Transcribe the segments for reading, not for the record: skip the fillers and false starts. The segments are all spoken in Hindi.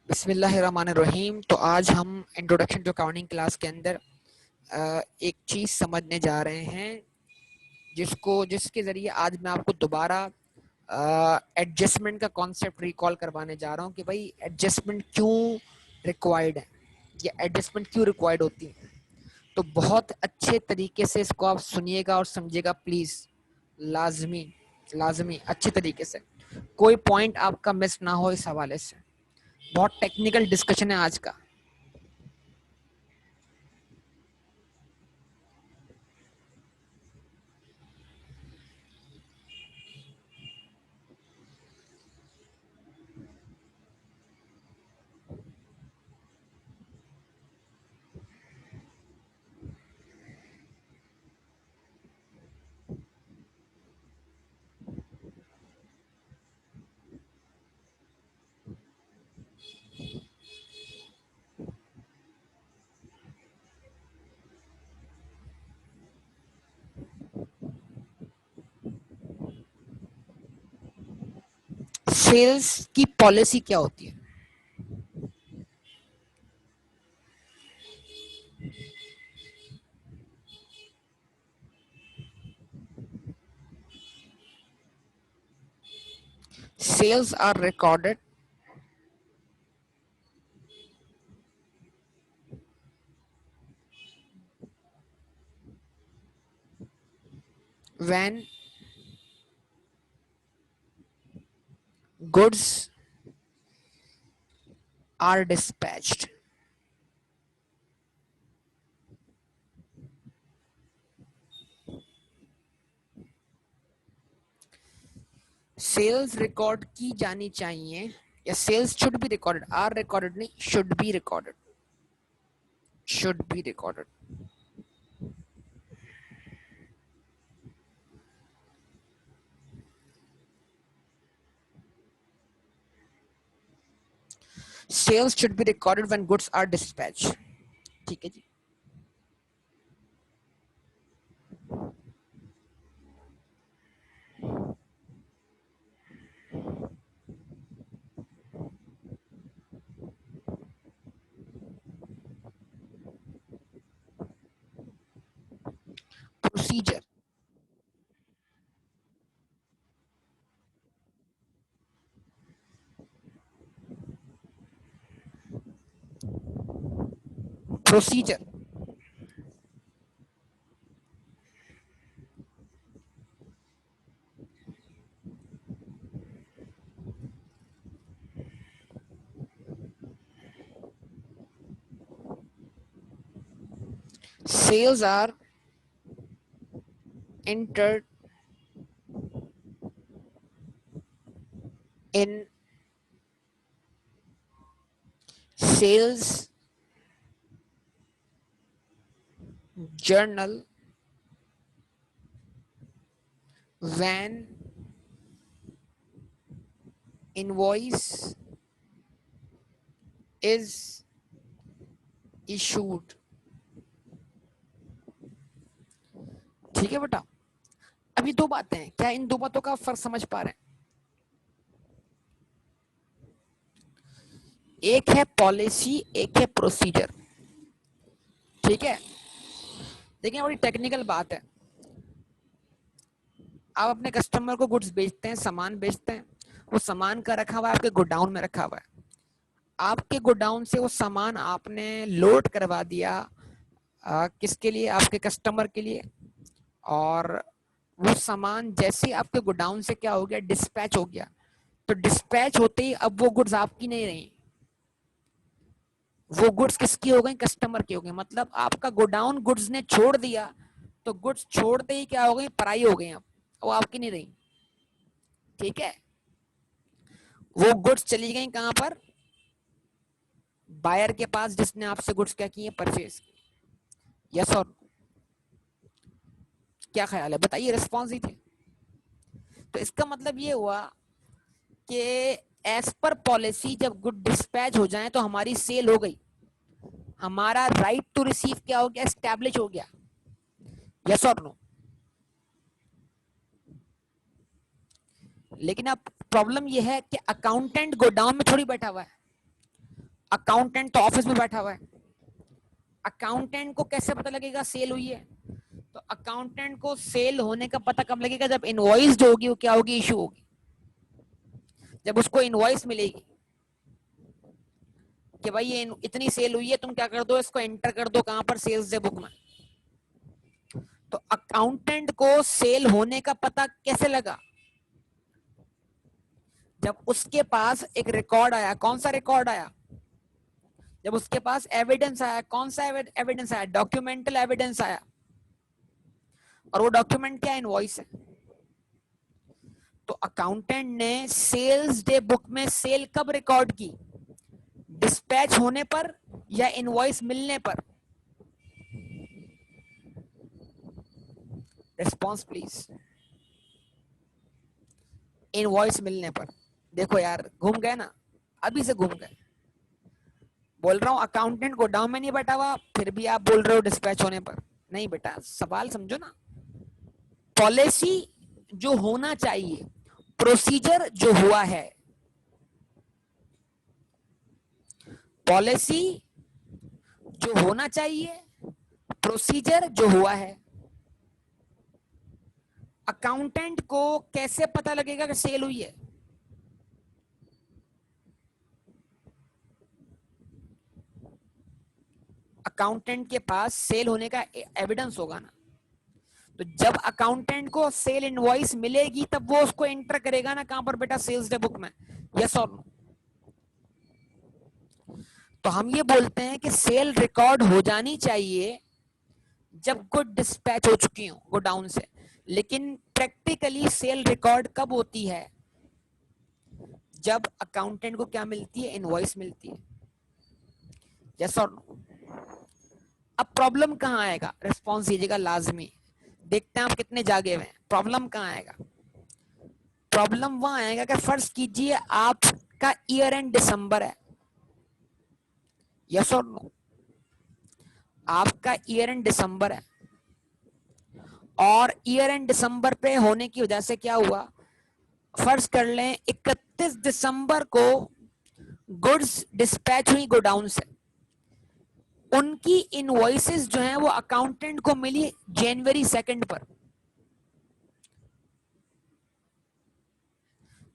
बिस्मिल्लाहिर्रहमानिर्रहीम। तो आज हम इंट्रोडक्शन टू अकाउंटिंग क्लास के अंदर एक चीज़ समझने जा रहे हैं जिसके ज़रिए आज मैं आपको दोबारा एडजस्टमेंट का कॉन्सेप्ट रिकॉल करवाने जा रहा हूँ कि भाई एडजस्टमेंट क्यों रिक्वायर्ड है या एडजस्टमेंट क्यों रिक्वायर्ड होती है। तो बहुत अच्छे तरीके से इसको आप सुनिएगा और समझिएगा प्लीज़, लाजमी लाजमी अच्छे तरीके से, कोई पॉइंट आपका मिस ना हो इस हवाले से। बहुत टेक्निकल डिस्कशन है आज का। सेल्स की पॉलिसी क्या होती है? Sales are recorded when goods are dispatched. Sales record की जानी चाहिए या sales should be recorded, are recorded नहीं, should be recorded, should be recorded. Sales should be recorded when goods are dispatch. ठीक है जी। Procedure. Procedure. Sales are entered in sales journal when invoice is issued। ठीक है बेटा। अभी दो बातें हैं, क्या इन दो बातों का फर्क समझ पा रहे हैं? एक है पॉलिसी, एक है प्रोसीजर। ठीक है। देखिए बड़ी टेक्निकल बात है। आप अपने कस्टमर को गुड्स बेचते हैं, सामान बेचते हैं, वो सामान का रखा हुआ है आपके गोडाउन में रखा हुआ है। आपके गोडाउन से वो सामान आपने लोड करवा दिया किसके लिए? आपके कस्टमर के लिए। और वो सामान जैसे आपके गोडाउन से क्या हो गया, डिस्पैच हो गया। तो डिस्पैच होते ही अब वो गुड्स आपकी नहीं रही, वो गुड्स किसकी हो गई? कस्टमर की हो गई। मतलब आपका गोडाउन गुड्स ने छोड़ दिया, तो गुड्स छोड़ते ही क्या हो गई? पराई हो गई। अब वो आपकी नहीं रही। ठीक है। वो गुड्स चली गई कहां पर? बायर के पास, जिसने आपसे गुड्स क्या किए? परचेज। यस और क्या ख्याल है? बताइए, रिस्पॉन्स ही थे। तो इसका मतलब ये हुआ कि एज पर पॉलिसी जब गुड डिस्पैच हो जाए तो हमारी सेल हो गई, हमारा राइट टू रिसीव क्या हो गया? एस्टैब्लिश हो गया। यस और नो? लेकिन अब प्रॉब्लम यह है कि अकाउंटेंट गोडाउन में थोड़ी बैठा हुआ है, अकाउंटेंट तो ऑफिस में बैठा हुआ है, अकाउंटेंट को कैसे पता लगेगा सेल हुई है? तो अकाउंटेंट को सेल होने का पता कब लगेगा? जब इनवॉइस होगी, वो क्या होगी? इशू होगी। जब उसको इनवॉइस मिलेगी कि भाई ये इतनी सेल हुई है, तुम क्या कर दो, इसको एंटर कर दो कहां पर? सेल्स डे बुक में। तो अकाउंटेंट को सेल होने का पता कैसे लगा? जब उसके पास एक रिकॉर्ड आया। कौन सा रिकॉर्ड आया? जब उसके पास एविडेंस आया। कौन सा एविडेंस आया? डॉक्यूमेंटल एविडेंस आया। और वो डॉक्यूमेंट क्या? इनवॉइस है। तो अकाउंटेंट ने सेल्स डे बुक में सेल कब रिकॉर्ड की? डिस्पैच होने पर या इनवॉइस मिलने पर? Response please. इनवॉइस मिलने पर। देखो यार, घूम गए ना, अभी से घूम गए। बोल रहा हूं अकाउंटेंट गोडाउन में नहीं बैठा हुआ, फिर भी आप बोल रहे हो डिस्पैच होने पर। नहीं बेटा, सवाल समझो ना। पॉलिसी जो होना चाहिए, प्रोसीजर जो हुआ है, पॉलिसी जो होना चाहिए, प्रोसीजर जो हुआ है, अकाउंटेंट को कैसे पता लगेगा कि सेल हुई है? अकाउंटेंट के पास सेल होने का एविडेंस होगा ना। तो जब अकाउंटेंट को सेल इनवॉइस मिलेगी तब वो उसको एंटर करेगा ना, कहां पर बेटा? सेल्स डे बुक में। यस और नो? तो हम ये बोलते हैं कि सेल रिकॉर्ड हो जानी चाहिए जब गुड डिस्पैच हो चुकी हो गोडाउन से। लेकिन प्रैक्टिकली सेल रिकॉर्ड कब होती है? जब अकाउंटेंट को क्या मिलती है? इनवॉइस मिलती है। यस और नो? अब प्रॉब्लम कहां आएगा? रिस्पॉन्स दीजिएगा लाजमी। देखते हैं आप कितने जागे हुए हैं। प्रॉब्लम कहां आएगा? प्रॉब्लम वहां आएगा कि फर्ज कीजिए आपका ईयर एंड दिसंबर है। यस और नो? आपका ईयर एंड दिसंबर है और ईयर एंड दिसंबर पे होने की वजह से क्या हुआ? फर्ज कर लें 31 दिसंबर को गुड्स डिस्पैच हुई गोडाउन से। उनकी इनवॉइसेस जो हैं वो अकाउंटेंट को मिली जनवरी 2 पर।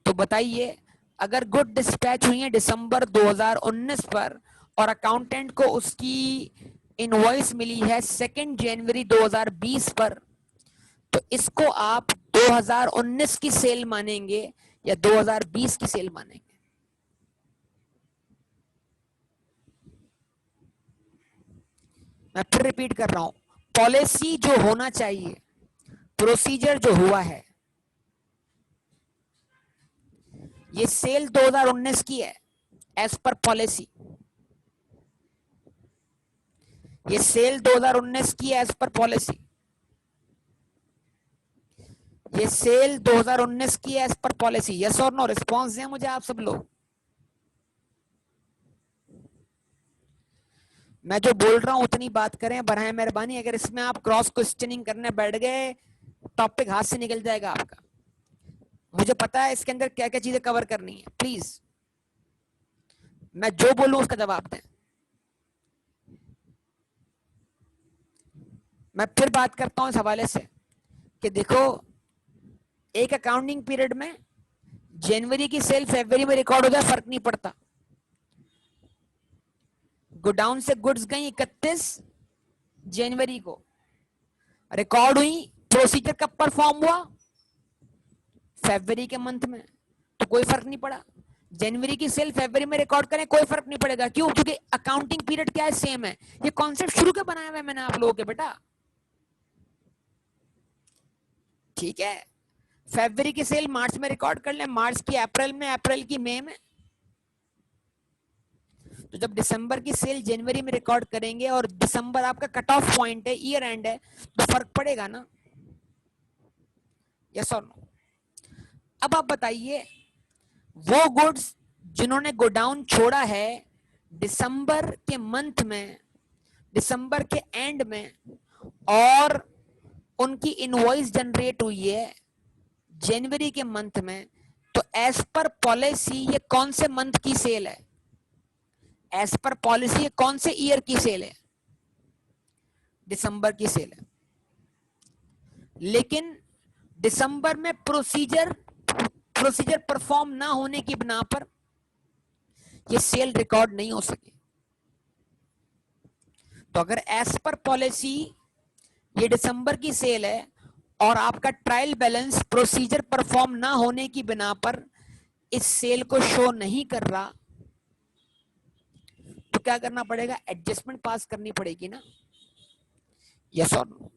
तो बताइए, अगर गुड डिस्पैच हुई है दिसंबर 2019 पर और अकाउंटेंट को उसकी इनवॉइस मिली है 2 जनवरी 2020 पर, तो इसको आप 2019 की सेल मानेंगे या 2020 की सेल मानेंगे? मैं फिर रिपीट कर रहा हूं, पॉलिसी जो होना चाहिए, प्रोसीजर जो हुआ है, ये सेल 2019 की है एज पर पॉलिसी। ये सेल 2019 की एज पर पॉलिसी। ये सेल 2019 की एज पर पॉलिसी। यस और नो? रिस्पॉन्स दें मुझे आप सब लोग। मैं जो बोल रहा हूं उतनी बात करें बराए मेहरबानी। अगर इसमें आप क्रॉस क्वेश्चनिंग करने बैठ गए, टॉपिक हाथ से निकल जाएगा आपका। मुझे पता है इसके अंदर क्या क्या चीजें कवर करनी है। प्लीज मैं जो बोलूं उसका जवाब दें। मैं फिर बात करता हूं इस हवाले से कि देखो, एक अकाउंटिंग पीरियड में जनवरी की सेल फरवरी में रिकॉर्ड हो जाए, फर्क नहीं पड़ता। गोडाउन से गुड्स गई 31 जनवरी को, रिकॉर्ड हुई, प्रोसीजर कब परफॉर्म हुआ? फरवरी के मंथ में। तो कोई फर्क नहीं पड़ा। जनवरी की सेल फरवरी में रिकॉर्ड करें, कोई फर्क नहीं पड़ेगा। क्यों? क्योंकि अकाउंटिंग पीरियड क्या है? सेम है। ये कॉन्सेप्ट शुरू के बनाया हुआ है मैंने आप लोगों के बेटा। ठीक है, फरवरी की सेल मार्च में रिकॉर्ड कर लें, मार्च की अप्रैल में, अप्रैल की मई में। तो जब दिसंबर की सेल जनवरी में रिकॉर्ड करेंगे और दिसंबर आपका कट ऑफ पॉइंट है, ईयर एंड है, तो फर्क पड़ेगा ना? यस और नो? अब आप बताइए, वो गुड्स जिन्होंने गोडाउन छोड़ा है दिसंबर के मंथ में, दिसंबर के एंड में, और उनकी इनवॉइस जनरेट हुई है जनवरी के मंथ में, तो एज पर पॉलिसी ये कौन से मंथ की सेल है? एज पर पॉलिसी कौन से ईयर की सेल है? दिसंबर की सेल है, लेकिन दिसंबर में प्रोसीजर परफॉर्म ना होने की बिना पर ये सेल रिकॉर्ड नहीं हो सके। तो अगर एज पर पॉलिसी ये दिसंबर की सेल है और आपका ट्रायल बैलेंस प्रोसीजर परफॉर्म ना होने की बिना पर इस सेल को शो नहीं कर रहा, तो क्या करना पड़ेगा? एडजस्टमेंट पास करनी पड़ेगी ना, यस और नो?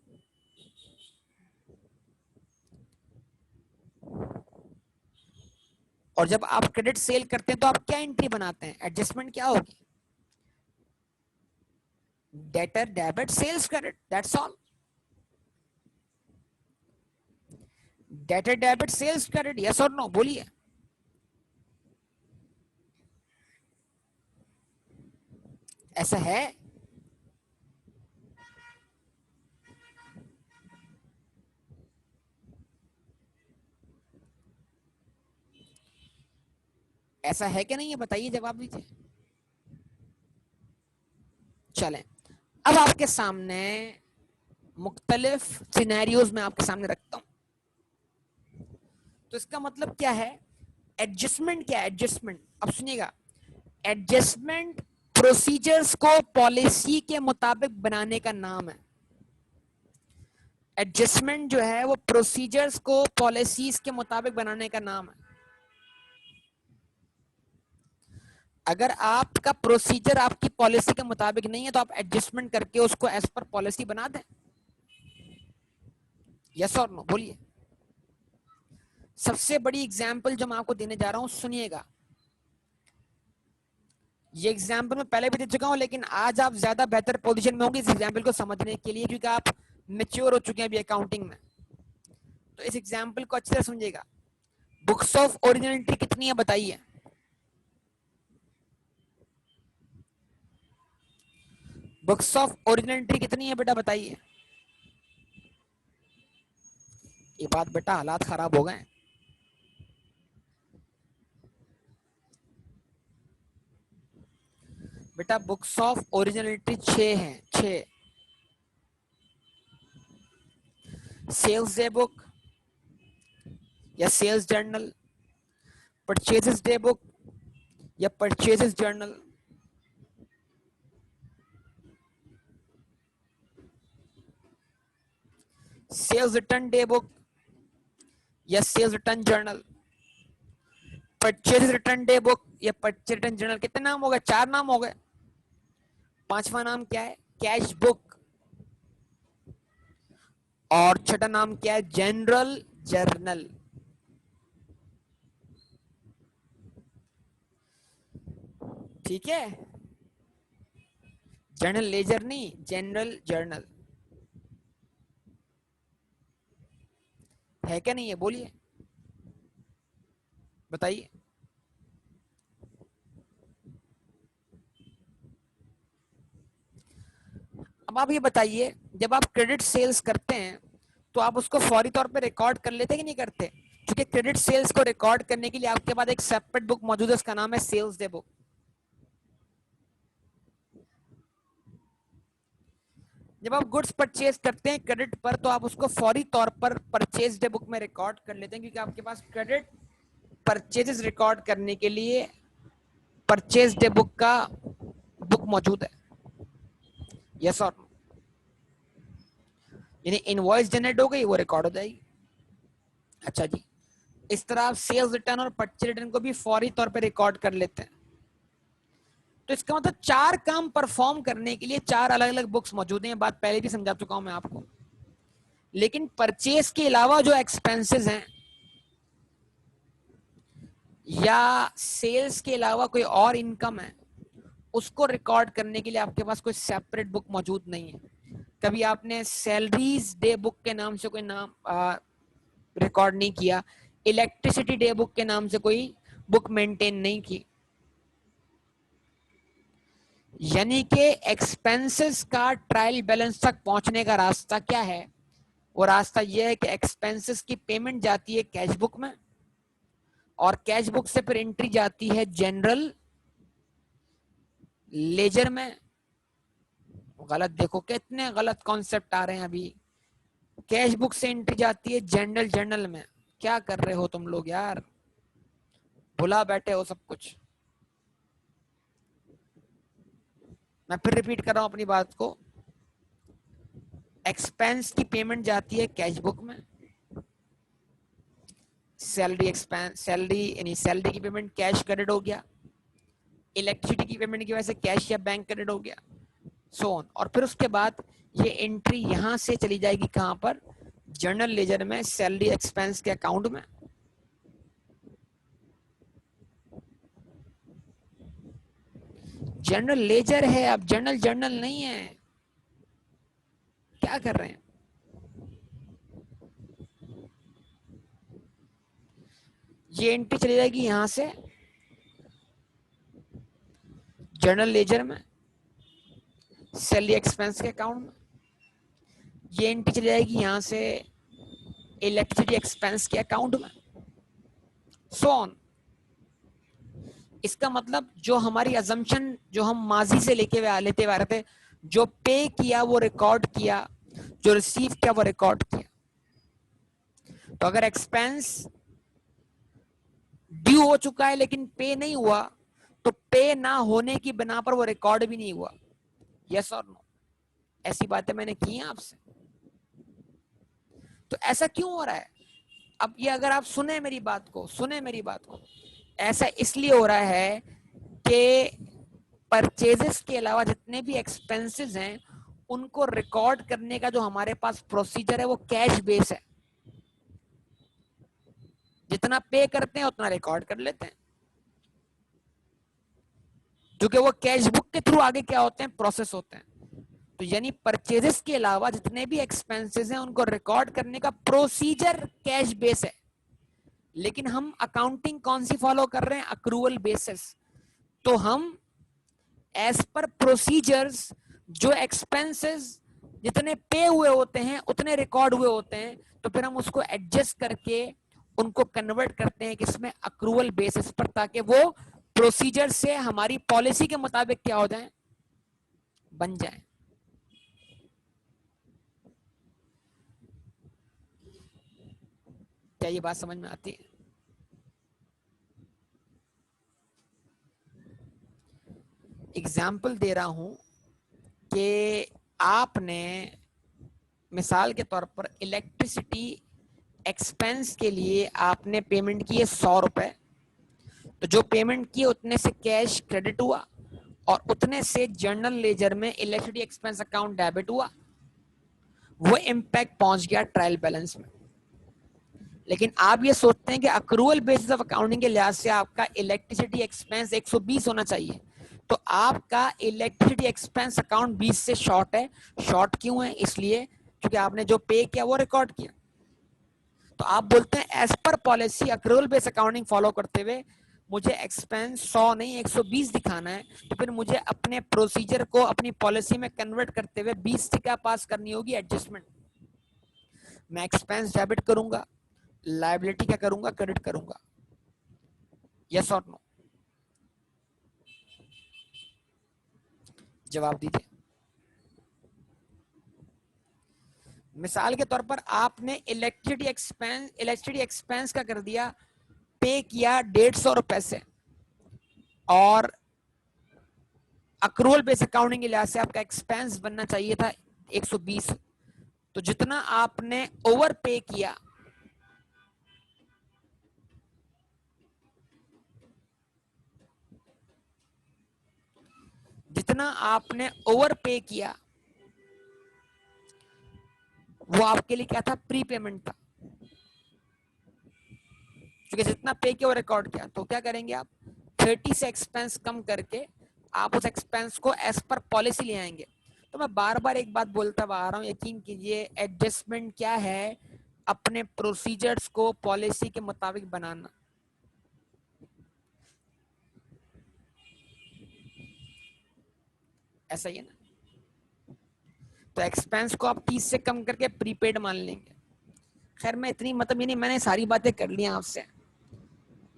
और जब आप क्रेडिट सेल करते हैं तो आप क्या एंट्री बनाते हैं? एडजस्टमेंट क्या होगी? Debtor debit sales credit, that's all. Debtor debit sales credit, yes और नो? बोलिए। ऐसा है? ऐसा है कि नहीं है? बताइए, जवाब दीजिए। चलें, अब आपके सामने मुख्तलिफ सिनेरियोज में आपके सामने रखता हूं। तो इसका मतलब क्या है? एडजस्टमेंट क्या है? एडजस्टमेंट, अब सुनिएगा, एडजस्टमेंट प्रोसीजर्स को पॉलिसी के मुताबिक बनाने का नाम है। एडजस्टमेंट जो है वो प्रोसीजर्स को पॉलिसीज के मुताबिक बनाने का नाम है। अगर आपका प्रोसीजर आपकी पॉलिसी के मुताबिक नहीं है तो आप एडजस्टमेंट करके उसको एज पर पॉलिसी बना दें, यस और नो? बोलिए। सबसे बड़ी एग्जांपल जो मैं आपको देने जा रहा हूं, सुनिएगा। ये एग्जांपल मैं पहले भी दे चुका हूं, लेकिन आज आप ज्यादा बेहतर पोजीशन में होंगे इस एग्जांपल को समझने के लिए, क्योंकि आप मैच्योर हो चुके हैं अभी अकाउंटिंग में। तो इस एग्जांपल को अच्छे से समझिएगा। बुक्स ऑफ ओरिजिनलिटी कितनी है बताइए? बुक्स ऑफ ओरिजिनलिटी कितनी है बेटा, बताइए। ये बात बेटा, हालात खराब हो गए। बेटा बुक्स ऑफ ओरिजिनलिटी 6 है, 6। सेल्स डे बुक या sales journal, purchases day book या purchases journal, sales return day book या sales return journal, purchase return day book या परचेज रिटर्न जर्नल। कितने नाम हो गए? 4 नाम हो गए। पांचवा नाम क्या है? Cash book. और छठा नाम क्या है? General journal. ठीक है, जर्नल लेजर नहीं, जनरल जर्नल। है क्या नहीं है? बोलिए, बताइए। अब आप ये बताइए, जब आप क्रेडिट सेल्स करते हैं तो आप उसको फौरी तौर पे रिकॉर्ड कर लेते कि नहीं करते? क्योंकि क्रेडिट सेल्स को रिकॉर्ड करने के लिए आपके पास एक सेपरेट बुक मौजूद है, उसका नाम है सेल्स डे बुक। जब आप गुड्स परचेज करते हैं क्रेडिट पर, तो आप उसको फौरी तौर पर परचेज डे बुक में रिकॉर्ड कर लेते हैं, क्योंकि आपके पास क्रेडिट परचेजेस रिकॉर्ड करने के लिए परचेज डे बुक का बुक मौजूद है, यस और नो? यानी इनवॉइस जनरेट हो गई, वो रिकॉर्ड हो जाएगी। अच्छा जी, इस तरह आप सेल्स रिटर्न और परचेज रिटर्न को भी फौरी तौर पर रिकॉर्ड कर लेते हैं। तो इसका मतलब 4 काम परफॉर्म करने के लिए 4 अलग अलग बुक्स मौजूद हैं। बात पहले भी समझा चुका हूं मैं आपको। लेकिन परचेज के अलावा जो एक्सपेंसेस हैं या सेल्स के अलावा कोई और इनकम है, उसको रिकॉर्ड करने के लिए आपके पास कोई सेपरेट बुक मौजूद नहीं है। कभी आपने सैलरीज डे बुक के नाम से कोई नाम रिकॉर्ड नहीं किया, इलेक्ट्रिसिटी डे बुक के नाम से कोई बुक मेंटेन नहीं की। यानी कि एक्सपेंसेस का ट्रायल बैलेंस तक पहुंचने का रास्ता क्या है? वो रास्ता यह है कि एक्सपेंसेस की पेमेंट जाती है कैश बुक में, और कैश बुक से फिर एंट्री जाती है जनरल लेजर में गलत, देखो कितने गलत कॉन्सेप्ट आ रहे हैं अभी। कैश बुक से एंट्री जाती है जनरल जर्नल में। क्या कर रहे हो तुम लोग यार, भुला बैठे हो सब कुछ। मैं फिर रिपीट कर रहा हूं अपनी बात को। एक्सपेंस की पेमेंट जाती है कैश बुक में, सैलरी एक्सपेंस, सैलरी यानी सैलरी की पेमेंट कैश क्रेडिट हो गया, इलेक्ट्रिसिटी की पेमेंट की वजह से कैश या बैंक क्रेडिट हो गया, सो ऑन। और फिर उसके बाद ये एंट्री यहां से चली जाएगी कहां पर, जर्नल लेजर में, सैलरी एक्सपेंस के अकाउंट में। जनरल लेजर है, अब जर्नल जर्नल नहीं है। क्या कर रहे हैं, ये एंट्री चली जाएगी यहां से जर्नल लेजर में, सैलरी एक्सपेंस के अकाउंट में। ये एंट्री चली जाएगी यहां से इलेक्ट्रिसिटी एक्सपेंस के अकाउंट में, सो ऑन। इसका मतलब जो हमारी अजम्पशन जो हम माजी से लेते हुए आ रहे थे, जो पे किया वो रिकॉर्ड किया, जो रिसीव किया वो रिकॉर्ड किया। तो अगर एक्सपेंस ड्यू हो चुका है लेकिन पे नहीं हुआ, तो पे ना होने की बिना पर वो रिकॉर्ड भी नहीं हुआ। यस और नो, ऐसी बातें मैंने की हैं आपसे। तो ऐसा क्यों हो रहा है? अब ये अगर आप सुने मेरी बात को, सुने मेरी बात को, ऐसा इसलिए हो रहा है कि परचेजेस के अलावा जितने भी एक्सपेंसेस हैं उनको रिकॉर्ड करने का जो हमारे पास प्रोसीजर है वो कैश बेस है। जितना पे करते हैं उतना रिकॉर्ड कर लेते हैं, क्योंकि वो कैश बुक के थ्रू आगे क्या होते हैं, प्रोसेस होते हैं। तो यानी परचेजेस के अलावा जितने भी एक्सपेंसेस हैं उनको रिकॉर्ड करने का प्रोसीजर कैश बेस है। लेकिन हम अकाउंटिंग कौन सी फॉलो कर रहे हैं, अक्रूवल बेसिस। तो हम एज पर प्रोसीजर्स जो एक्सपेंसेस जितने पे हुए होते हैं उतने रिकॉर्ड हुए होते हैं, तो फिर हम उसको एडजस्ट करके उनको कन्वर्ट करते हैं किसमें, अक्रूवल बेसिस पर, ताकि वो प्रोसीजर से हमारी पॉलिसी के मुताबिक क्या हो जाए, बन जाए। क्या ये बात समझ में आती है? एग्जाम्पल दे रहा हूं कि आपने मिसाल के तौर पर इलेक्ट्रिसिटी एक्सपेंस के लिए आपने पेमेंट की है 100 रुपए। तो जो पेमेंट की उतने से कैश क्रेडिट हुआ और उतने से जर्नल लेजर में इलेक्ट्रिसिटी एक्सपेंस अकाउंट डेबिट हुआ, वो इम्पैक्ट पहुंच गया ट्रायल बैलेंस में। लेकिन आप ये सोचते हैं कि अक्रूवल बेसिस ऑफ अकाउंटिंग के लिहाज से आपका इलेक्ट्रिसिटी एक्सपेंस 120 होना चाहिए, तो आपका इलेक्ट्रिसिटी एक्सपेंस अकाउंट 20 से शॉर्ट है। शॉर्ट क्यों है? इसलिए क्योंकि आपने जो पे किया वो रिकॉर्ड किया। तो आप बोलते हैं as per policy accrual based accounting follow करते हुए मुझे एक्सपेंस 100 नहीं 120 दिखाना है, तो फिर मुझे अपने प्रोसीजर को अपनी पॉलिसी में कन्वर्ट करते हुए 20 से क्या पास करनी होगी, एडजस्टमेंट। मैं एक्सपेंस डेबिट करूंगा, लायबिलिटी क्या करूंगा, क्रेडिट करूंगा। यस और नो, जवाब दीजिए। मिसाल के तौर पर आपने इलेक्ट्रिसिटी एक्सपेंस का कर दिया, पे किया 150 रुपए से, और अक्रूवल बेस अकाउंटिंग के लिहाज से आपका एक्सपेंस बनना चाहिए था 120। तो जितना आपने ओवर पे किया, जितना आपने ओवर पे किया वो आपके लिए क्या था, प्री पेमेंट था। क्योंकि जितना पे किया वो रिकॉर्ड किया, तो क्या करेंगे आप, 30 से एक्सपेंस कम करके आप उस एक्सपेंस को एज पर पॉलिसी ले आएंगे। तो मैं बार बार एक बात बोलता आ रहा हूं, यकीन कीजिए, एडजस्टमेंट क्या है, अपने प्रोसीजर्स को पॉलिसी के मुताबिक बनाना। ऐसा ही है ना? तो एक्सपेंस को आप 30 से कम करके प्रीपेड मान लेंगे। खैर मैं इतनी मतलब ये नहीं, मैंने सारी बातें कर ली आपसे।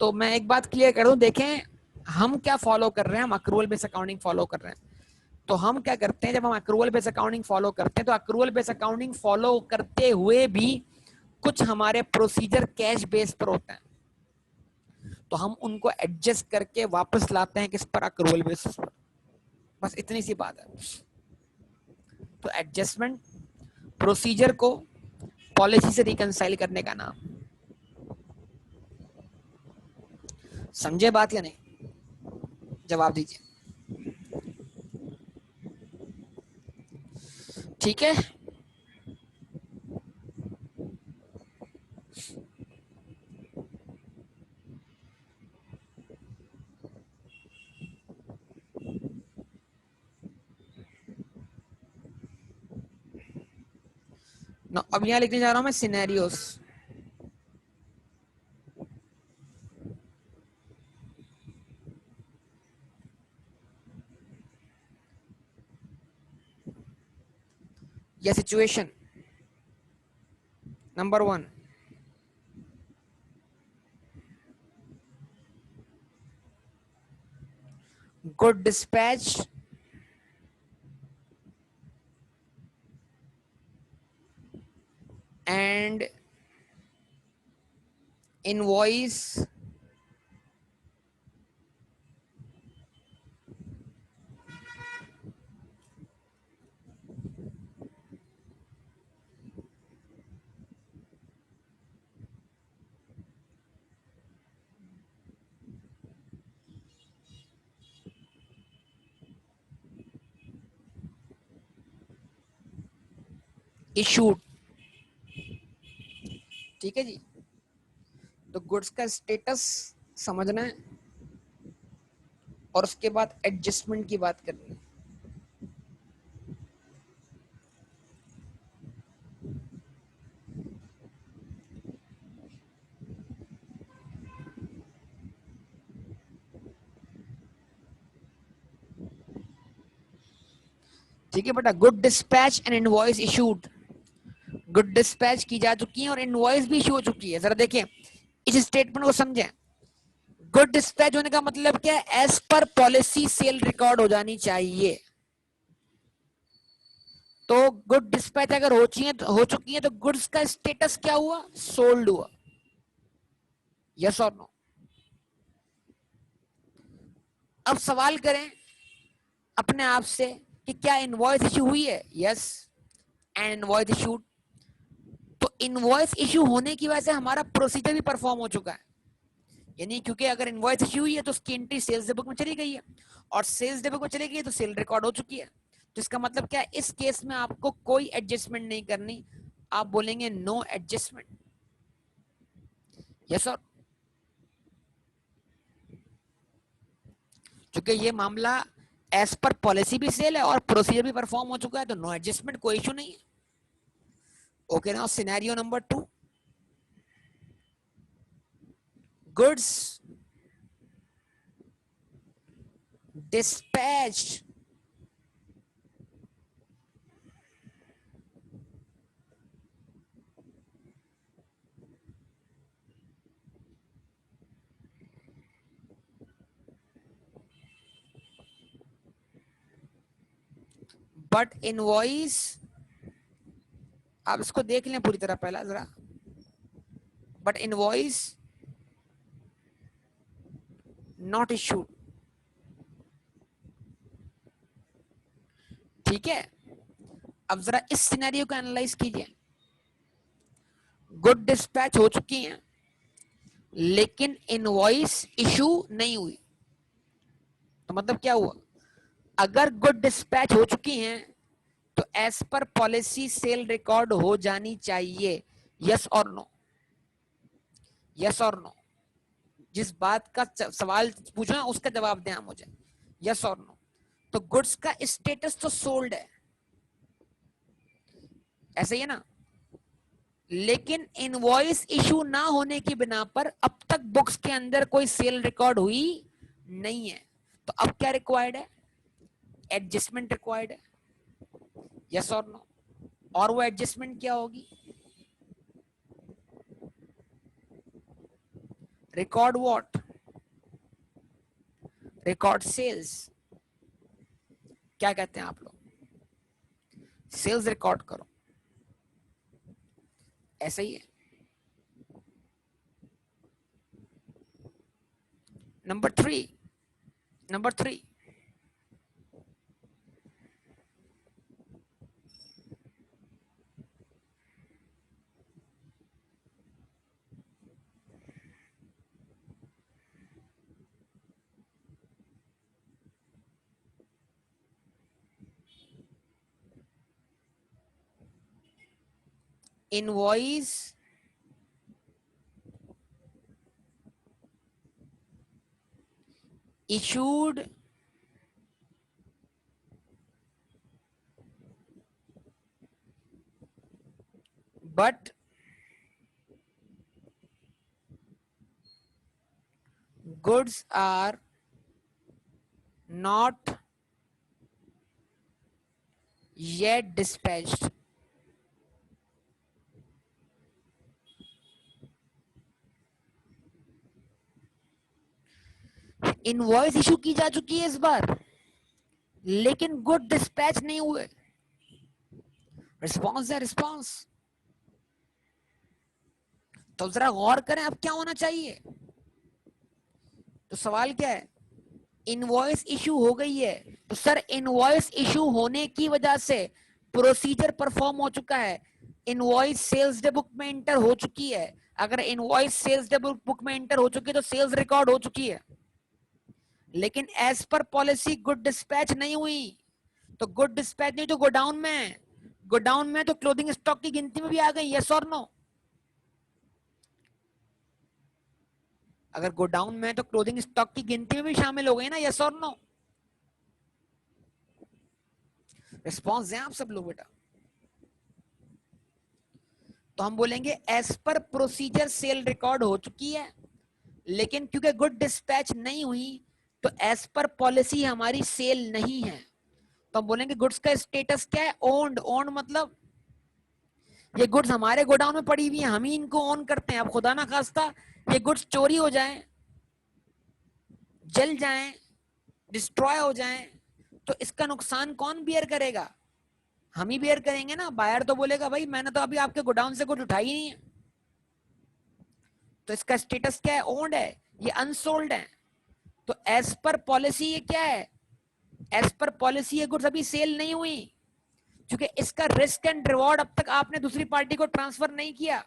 तो मैं एक बात क्लियर कर दूं, देखें हम क्या फॉलो कर रहे हैं, हम अक्रूवल बेस अकाउंटिंग फॉलो कर रहे हैं। तो हम क्या करते हैं, जब हम अक्रूवल बेस अकाउंटिंग फॉलो करते हैं तो अक्रूवल बेस अकाउंटिंग फॉलो करते हुए भी कुछ हमारे प्रोसीजर कैश बेस पर होते हैं, तो हम उनको एडजस्ट करके वापस लाते हैं किस पर, अक्रूवल बेसिस पर। बस इतनी सी बात है। तो एडजस्टमेंट प्रोसीजर को पॉलिसी से रिकंसाइल करने का नाम। समझे बात या नहीं? जवाब दीजिए। ठीक है। अब यहां लिखने जा रहा हूं मैं सिनेरियोस। या situation number 1, good dispatch and invoice issued. ठीक है जी। तो गुड्स का स्टेटस समझना है और उसके बाद एडजस्टमेंट की बात करनी है। ठीक है बेटा, good dispatch and invoice issued. Good dispatch की जा चुकी है और इनवॉइस भी इशू हो चुकी है। जरा देखें इस स्टेटमेंट को समझें। गुड डिस्पैच होने का मतलब क्या है? As per policy cell record हो जानी चाहिए। तो गुड डिस्पैच अगर हो चुकी है तो गुड्स का स्टेटस क्या हुआ? सोल्ड हुआ। यस और नो? अब सवाल करें अपने आप से कि क्या इनवॉइस इशू हुई है? Yes, and invoice issued. तो इनवॉइस इशू होने की वजह से हमारा प्रोसीजर भी परफॉर्म हो चुका है। यानी क्योंकि अगर इनवॉइस इशू हुई है तो उसकी एंट्री सेल्स डे बुक में चली गई है, और सेल्स डे बुक में चली गई है तो सेल रिकॉर्ड हो चुकी है। तो इसका मतलब क्या है? इस केस में आपको कोई एडजस्टमेंट नहीं करनी। आप बोलेंगे नो एडजस्टमेंट। यस और? क्योंकि ये मामला एज पर पॉलिसी भी सेल है और प्रोसीजर भी परफॉर्म हो चुका है, तो नो एडजस्टमेंट, कोई इशू नहीं है। Okay, now scenario number 2, goods dispatched but invoice, आप इसको देख लें पूरी तरह पहला जरा। But invoice not issued. ठीक है, अब जरा इस सिनेरियो को एनालाइज कीजिए। गुड डिस्पैच हो चुकी है लेकिन इनवॉइस इशू नहीं हुई। तो मतलब क्या हुआ? अगर गुड डिस्पैच हो चुकी हैं तो as per policy cell record हो जानी चाहिए। यस और नो? यस और नो? जिस बात का सवाल पूछना उसका जवाब दें मुझे, यस और नो। तो गुड्स का स्टेटस तो सोल्ड है, ऐसे ही है ना? लेकिन इनवॉइस इशू ना होने की बिना पर अब तक बुक्स के अंदर कोई सेल रिकॉर्ड हुई नहीं है। तो अब क्या रिक्वायर्ड है? एडजस्टमेंट रिक्वायर्ड है। यस और नो? और वो एडजस्टमेंट क्या होगी? Record what? Record sales. क्या कहते हैं आप लोग? सेल्स रिकॉर्ड करो, ऐसा ही है। Number three, invoice issued but goods are not yet dispatched। Invoice issue की जा चुकी है इस बार, लेकिन गुड डिस्पैच नहीं हुए। रिस्पॉन्स है रिस्पॉन्स। तो जरा गौर करें अब क्या होना चाहिए। तो सवाल क्या है, इनवॉइस इशू हो गई है, तो सर इनवॉइस इशू होने की वजह से प्रोसीजर परफॉर्म हो चुका है, इनवॉइस सेल्स डे बुक में एंटर हो चुकी है। अगर इनवॉइस सेल्स डे बुक में एंटर हो चुकी है तो सेल्स रिकॉर्ड हो चुकी है, लेकिन as per policy good dispatch नहीं हुई। तो गुड डिस्पैच नहीं तो गोडाउन में, गोडाउन में तो क्लोथिंग स्टॉक की गिनती में भी आ गई, यस और नो? अगर गोडाउन में तो क्लोथिंग स्टॉक की गिनती में भी शामिल हो गई ना, यस और नो? रिस्पॉन्स दें आप सब लोग बेटा। तो हम बोलेंगे as per procedure cell record हो चुकी है, लेकिन क्योंकि गुड डिस्पैच नहीं हुई तो एज पर पॉलिसी हमारी सेल नहीं है। तो हम बोलेंगे गुड्स का स्टेटस क्या है, ओन्ड। ओन्ड मतलब ये गुड्स हमारे गोडाउन में पड़ी हुई है, हम ही इनको ओन करते हैं। अब खुदा ना खास्ता ये गुड्स चोरी हो जाएं, जल जाएं, डिस्ट्रॉय हो जाएं, तो इसका नुकसान कौन बियर करेगा? हम ही बियर करेंगे ना। बायर तो बोलेगा भाई मैंने तो अभी आपके गोडाउन से कुछ उठाई नहीं है। तो इसका स्टेटस क्या है, ओन्ड है, ये अनसोल्ड है। तो एज पर पॉलिसी ये क्या है, एज पर पॉलिसी ये गुड्स अभी सेल नहीं हुई, क्योंकि इसका रिस्क एंड रिवॉर्ड अब तक आपने दूसरी पार्टी को ट्रांसफर नहीं किया।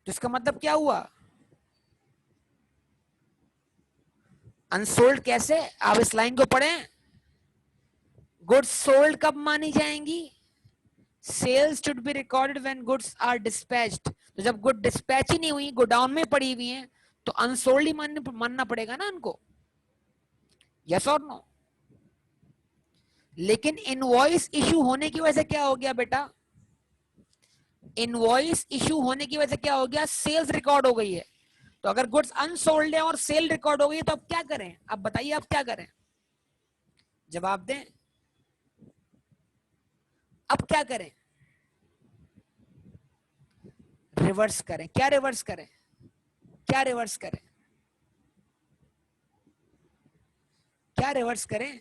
तो इसका मतलब क्या हुआ, अनसोल्ड कैसे? आप इस लाइन को पढ़ें, गुड्स सोल्ड कब मानी जाएंगी, sales should be recorded when goods are dispatched. तो जब गुड डिस्पैच ही नहीं हुई, गोडाउन में पड़ी हुई हैं, तो अनसोल्ड ही मानना पड़ेगा ना उनको, यस और नो? लेकिन इनवॉइस इशू होने की वजह से क्या हो गया बेटा, इनवॉइस इशू होने की वजह से क्या हो गया, सेल्स रिकॉर्ड हो गई है। तो अगर गुड्स अनसोल्ड है और सेल रिकॉर्ड हो गई तो अब क्या करें? अब बताइए अब क्या करें, जवाब दें। अब क्या करें? रिवर्स करें। क्या रिवर्स करें? क्या रिवर्स करें? क्या रिवर्स करें?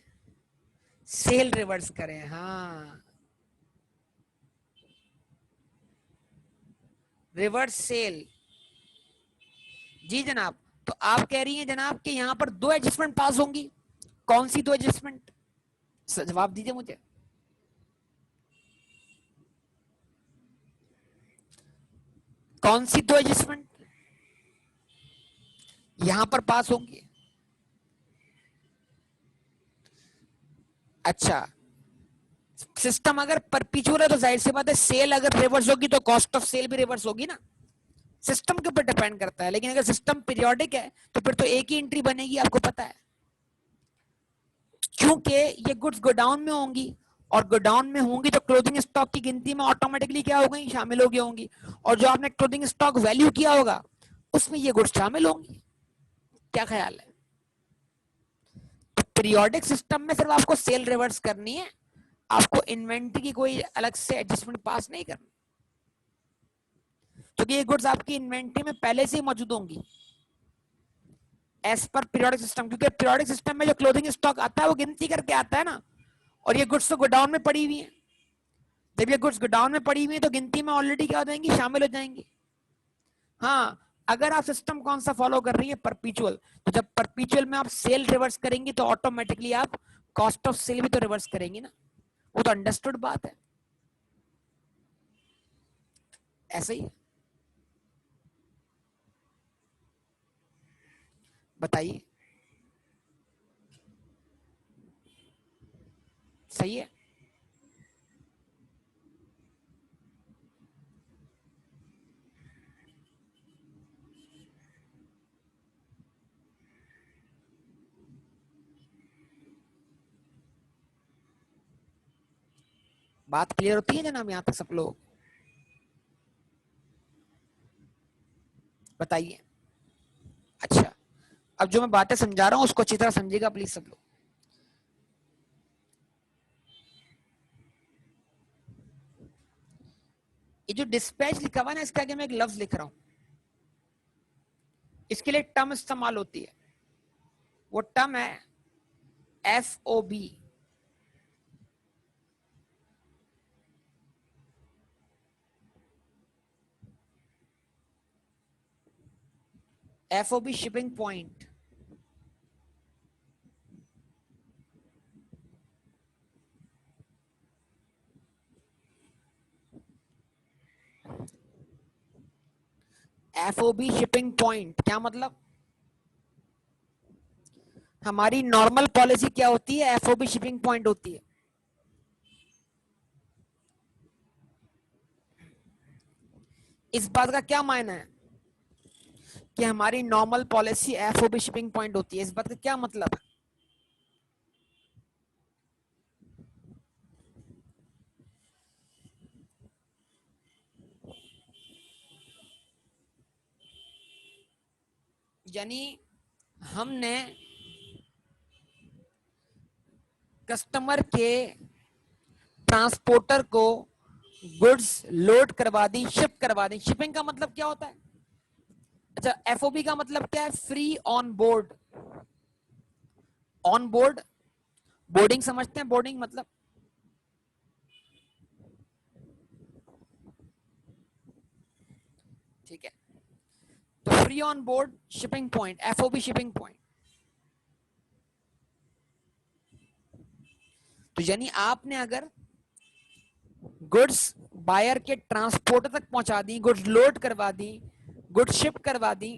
सेल रिवर्स करें। हाँ, रिवर्स सेल। जी जनाब। तो आप कह रही हैं जनाब कि यहां पर दो एडजस्टमेंट पास होंगी, कौन सी दो एडजस्टमेंट? जवाब दीजिए मुझे। कौन सी दो एडजस्टमेंट यहां पर पास होंगी? अच्छा, सिस्टम अगर परपिचुअल है तो जाहिर सी बात है सेल अगर रिवर्स होगी तो कॉस्ट ऑफ सेल भी रिवर्स होगी ना। सिस्टम के ऊपर डिपेंड करता है, लेकिन अगर सिस्टम पीरियोडिक है तो फिर तो एक ही एंट्री बनेगी, आपको पता है, क्योंकि ये गुड्स गोडाउन में होंगी, और गोडाउन में होंगी तो क्लोथिंग स्टॉक की गिनती में ऑटोमेटिकली क्या हो गई, शामिल हो गई होंगी, और जो आपने क्लोथिंग स्टॉक वैल्यू किया होगा उसमें ये गुड्स शामिल होंगी। क्या ख्याल है? तो पीरियोडिक सिस्टम में सिर्फ आपको सेल रिवर्स करनी है, आपको इन्वेंट्री की कोई अलग से एडजस्टमेंट पास नहीं करना। क्योंकि ये गुड्स आपकी इन्वेंट्री में पहले से ही मौजूद होंगी एज पर पीरियोडिक सिस्टम, क्योंकि पीरियोडिक सिस्टम में जो क्लोजिंग स्टॉक आता है वो गिनती करके आता है ना, और ये गुड्स तो गोडाउन में पड़ी हुई है। जब ये गुड्स गोडाउन में पड़ी हुई है तो गिनती में ऑलरेडी क्या हो जाएंगी, शामिल हो जाएंगी। हाँ, अगर आप सिस्टम कौन सा फॉलो कर रही है, परपीचुअल, तो जब परपीचुअल में आप सेल रिवर्स करेंगी तो ऑटोमेटिकली आप कॉस्ट ऑफ सेल भी तो रिवर्स करेंगी ना, वो तो अंडरस्टूड बात है। ऐसे ही बताइए, सही है। बात क्लियर होती है जनाब यहाँ तक सब लोग? बताइए। अच्छा, अब जो मैं बातें समझा रहा हूँ उसको अच्छी तरह समझिएगा प्लीज सब लोग। ये जो डिस्पैच लिखा हुआ है ना, इसके आगे मैं एक लफ्ज लिख रहा हूं, इसके लिए टर्म इस्तेमाल होती है, वो टर्म है FOB। FOB shipping point. FOB shipping point क्या मतलब? हमारी नॉर्मल पॉलिसी क्या होती है, FOB शिपिंग पॉइंट होती है। इस बात का क्या मायना है कि हमारी normal policy FOB shipping point होती है, इस बात का क्या मतलब है? यानी हमने कस्टमर के ट्रांसपोर्टर को गुड्स लोड करवा दी, शिप करवा दी। शिपिंग का मतलब क्या होता है? अच्छा, FOB का मतलब क्या है? Free on board. On board, boarding समझते हैं, बोर्डिंग मतलब ठीक है। तो free on board shipping point, FOB shipping point. तो यानी आपने अगर गुड्स बायर के ट्रांसपोर्टर तक पहुंचा दी, गुड्स लोड करवा दी, गुड्स शिप करवा दी,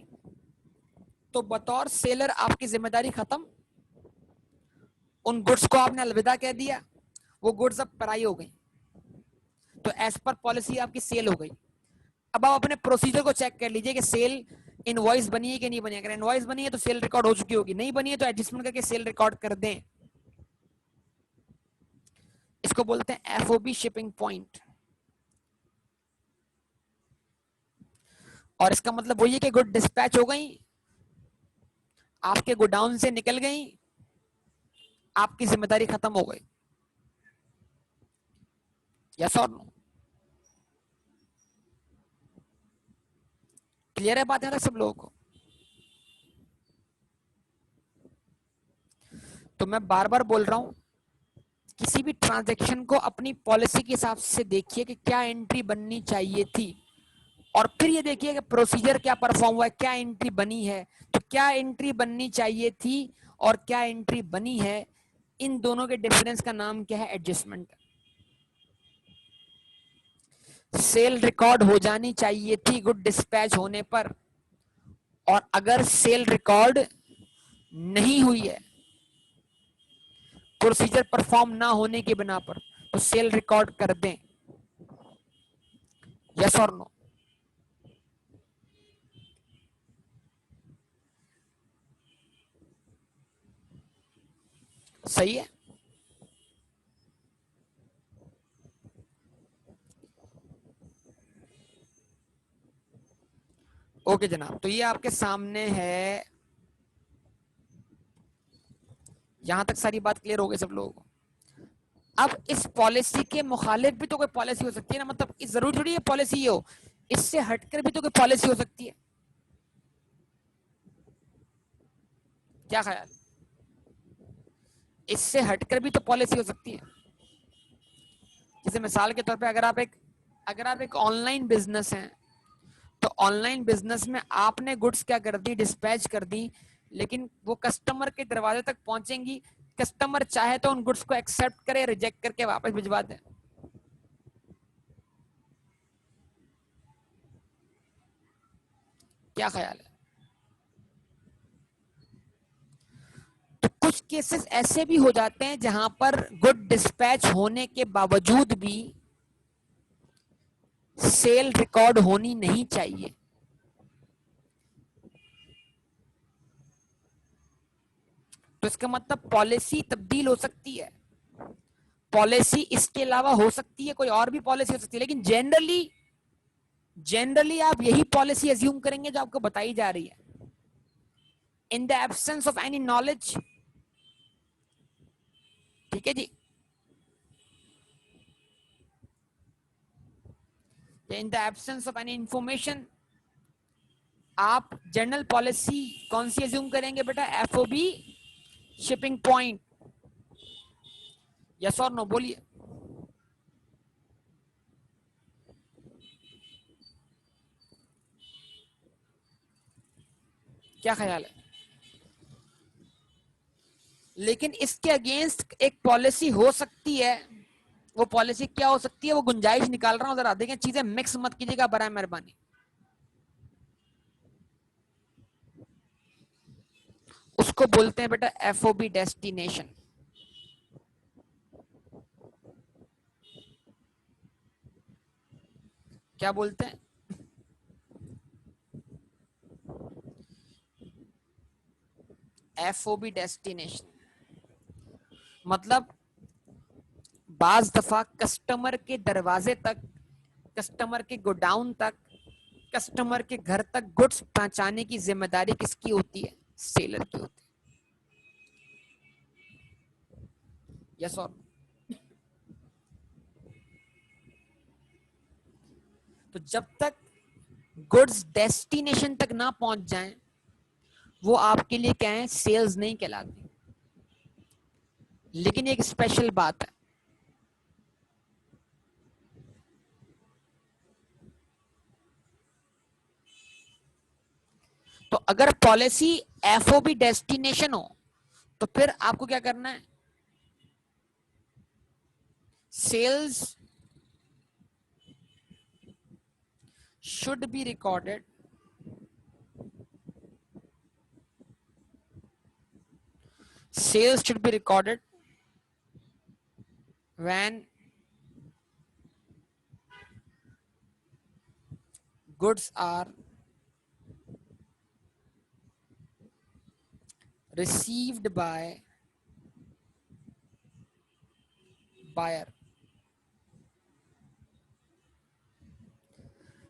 तो बतौर सेलर आपकी जिम्मेदारी खत्म। उन गुड्स को आपने अलविदा कह दिया, वो गुड्स अब पराई हो गई, तो एज पर पॉलिसी आपकी सेल हो गई। अब आप अपने प्रोसीजर को चेक कर लीजिए कि सेल इनवॉइस बनी है कि नहीं बनी है। अगर इनवॉइस बनी है तो सेल रिकॉर्ड हो चुकी होगी, नहीं बनी है तो एडजस्टमेंट करके सेल रिकॉर्ड कर दें। इसको बोलते हैं FOB शिपिंग पॉइंट। और इसका मतलब वही है कि गुड डिस्पैच हो गई, आपके गोडाउन से निकल गई, आपकी जिम्मेदारी खत्म हो गई। यस और नो? क्लियर है बात है ना सब लोगों को? तो मैं बार बार बोल रहा हूं, किसी भी ट्रांजैक्शन को अपनी पॉलिसी के हिसाब से देखिए कि क्या एंट्री बननी चाहिए थी, और फिर ये देखिए कि प्रोसीजर क्या परफॉर्म हुआ है, क्या एंट्री बनी है। तो क्या एंट्री बननी चाहिए थी और क्या एंट्री बनी है, इन दोनों के डिफरेंस का नाम क्या है? एडजस्टमेंट। सेल रिकॉर्ड हो जानी चाहिए थी गुड डिस्पैच होने पर, और अगर सेल रिकॉर्ड नहीं हुई है प्रोसीजर परफॉर्म ना होने की बिना पर, तो सेल रिकॉर्ड कर दें। यस और नो? सही है। ओके जनाब, तो ये आपके सामने है। यहां तक सारी बात क्लियर हो गई सब लोगों को? अब इस पॉलिसी के मुखालिफ भी तो कोई पॉलिसी हो सकती है ना, मतलब इस जरूरी थोड़ी ये पॉलिसी हो इससे हटकर भी तो कोई पॉलिसी हो सकती है, क्या ख्याल? इससे हटकर भी तो पॉलिसी हो सकती है। जैसे मिसाल के तौर पे अगर आप एक ऑनलाइन बिजनेस है, तो ऑनलाइन बिजनेस में आपने गुड्स क्या कर दी, डिस्पैच कर दी, लेकिन वो कस्टमर के दरवाजे तक पहुंचेंगी। कस्टमर चाहे तो उन गुड्स को एक्सेप्ट करे, रिजेक्ट करके वापस भिजवा दे। क्या ख्याल है? तो कुछ केसेस ऐसे भी हो जाते हैं जहां पर गुड डिस्पैच होने के बावजूद भी सेल रिकॉर्ड होनी नहीं चाहिए। तो इसका मतलब पॉलिसी तब्दील हो सकती है, पॉलिसी इसके अलावा हो सकती है, कोई और भी पॉलिसी हो सकती है, लेकिन जनरली आप यही पॉलिसी अज्यूम करेंगे जो आपको बताई जा रही है। In the absence of any knowledge, ठीक है जी, in the absence of any information, आप जनरल पॉलिसी कौन सी अज्यूम करेंगे बेटा? FOB shipping point. यस और नो बोलिए। क्या ख्याल है? लेकिन इसके अगेंस्ट एक पॉलिसी हो सकती है। वो पॉलिसी क्या हो सकती है, वो गुंजाइश निकाल रहा हूं, जरा देखें, चीजें मिक्स मत कीजिएगा बराए मेहरबानी। उसको बोलते हैं बेटा एफओबी डेस्टिनेशन। क्या बोलते हैं? एफओबी डेस्टिनेशन मतलब बाज दफा कस्टमर के दरवाजे तक, कस्टमर के गोडाउन तक, कस्टमर के घर तक गुड्स पहुंचाने की जिम्मेदारी किसकी होती है? सेलर की होती है। यस और? तो जब तक गुड्स डेस्टिनेशन तक ना पहुंच जाएं, वो आपके लिए क्या है? सेल्स नहीं कहलाती। लेकिन एक स्पेशल बात है, तो अगर पॉलिसी एफओबी डेस्टिनेशन हो तो फिर आपको क्या करना है? Sales should be recorded sales should be recorded when goods are received by buyer।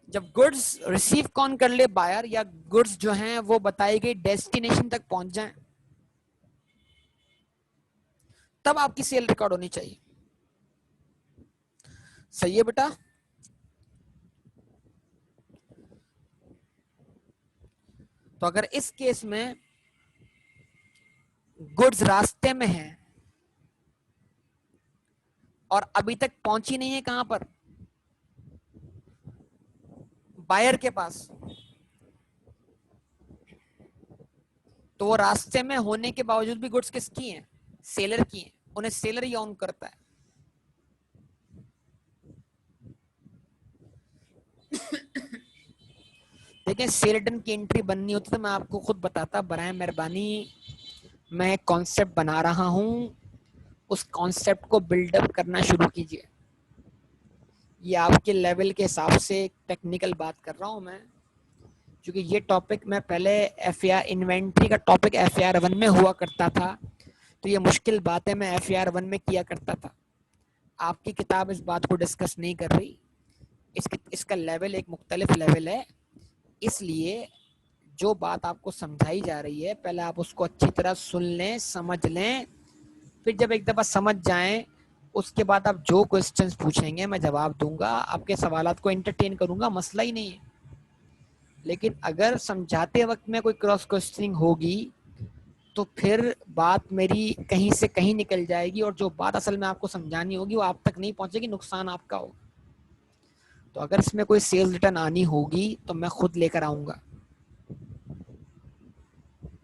जब गुड्स रिसीव कौन कर ले? बायर, या गुड्स जो हैं वो बताई गई डेस्टिनेशन तक पहुंच जाएं, तब आपकी सेल रिकॉर्ड होनी चाहिए। सही है बेटा? तो अगर इस केस में गुड्स रास्ते में है और अभी तक पहुंची नहीं है, कहां पर? बायर के पास, तो वो रास्ते में होने के बावजूद भी गुड्स किसकी हैं? सेलर की हैं। उन्हें सेलर ही ऑन करता है। देखिए, सेल्डन की एंट्री बननी होती तो मैं आपको खुद बताता, बराए मेहरबानी मैं एक कॉन्सेप्ट बना रहा हूं, उस कॉन्सेप्ट को बिल्डअप करना शुरू कीजिए। ये आपके लेवल के हिसाब से एक टेक्निकल बात कर रहा हूं मैं, क्योंकि ये टॉपिक मैं पहले एफएआर इन्वेंट्री का टॉपिक एफएआर 1 में हुआ करता था, तो ये मुश्किल बातें मैं एफएआर 1 में किया करता था। आपकी किताब इस बात को डिस्कस नहीं कर रही, इसका लेवल एक मुख्तलिफ लेवल है। इसलिए जो बात आपको समझाई जा रही है, पहले आप उसको अच्छी तरह सुन लें, समझ लें, फिर जब एक दफा समझ जाएं उसके बाद आप जो क्वेश्चंस पूछेंगे मैं जवाब दूंगा, आपके सवालात को एंटरटेन करूंगा, मसला ही नहीं है। लेकिन अगर समझाते वक्त में कोई क्रॉस क्वेश्चनिंग होगी तो फिर बात मेरी कहीं से कहीं निकल जाएगी और जो बात असल में आपको समझानी होगी वो आप तक नहीं पहुंचेगी, नुकसान आपका होगा। तो अगर इसमें कोई सेल्स रिटर्न आनी होगी तो मैं खुद लेकर आऊंगा।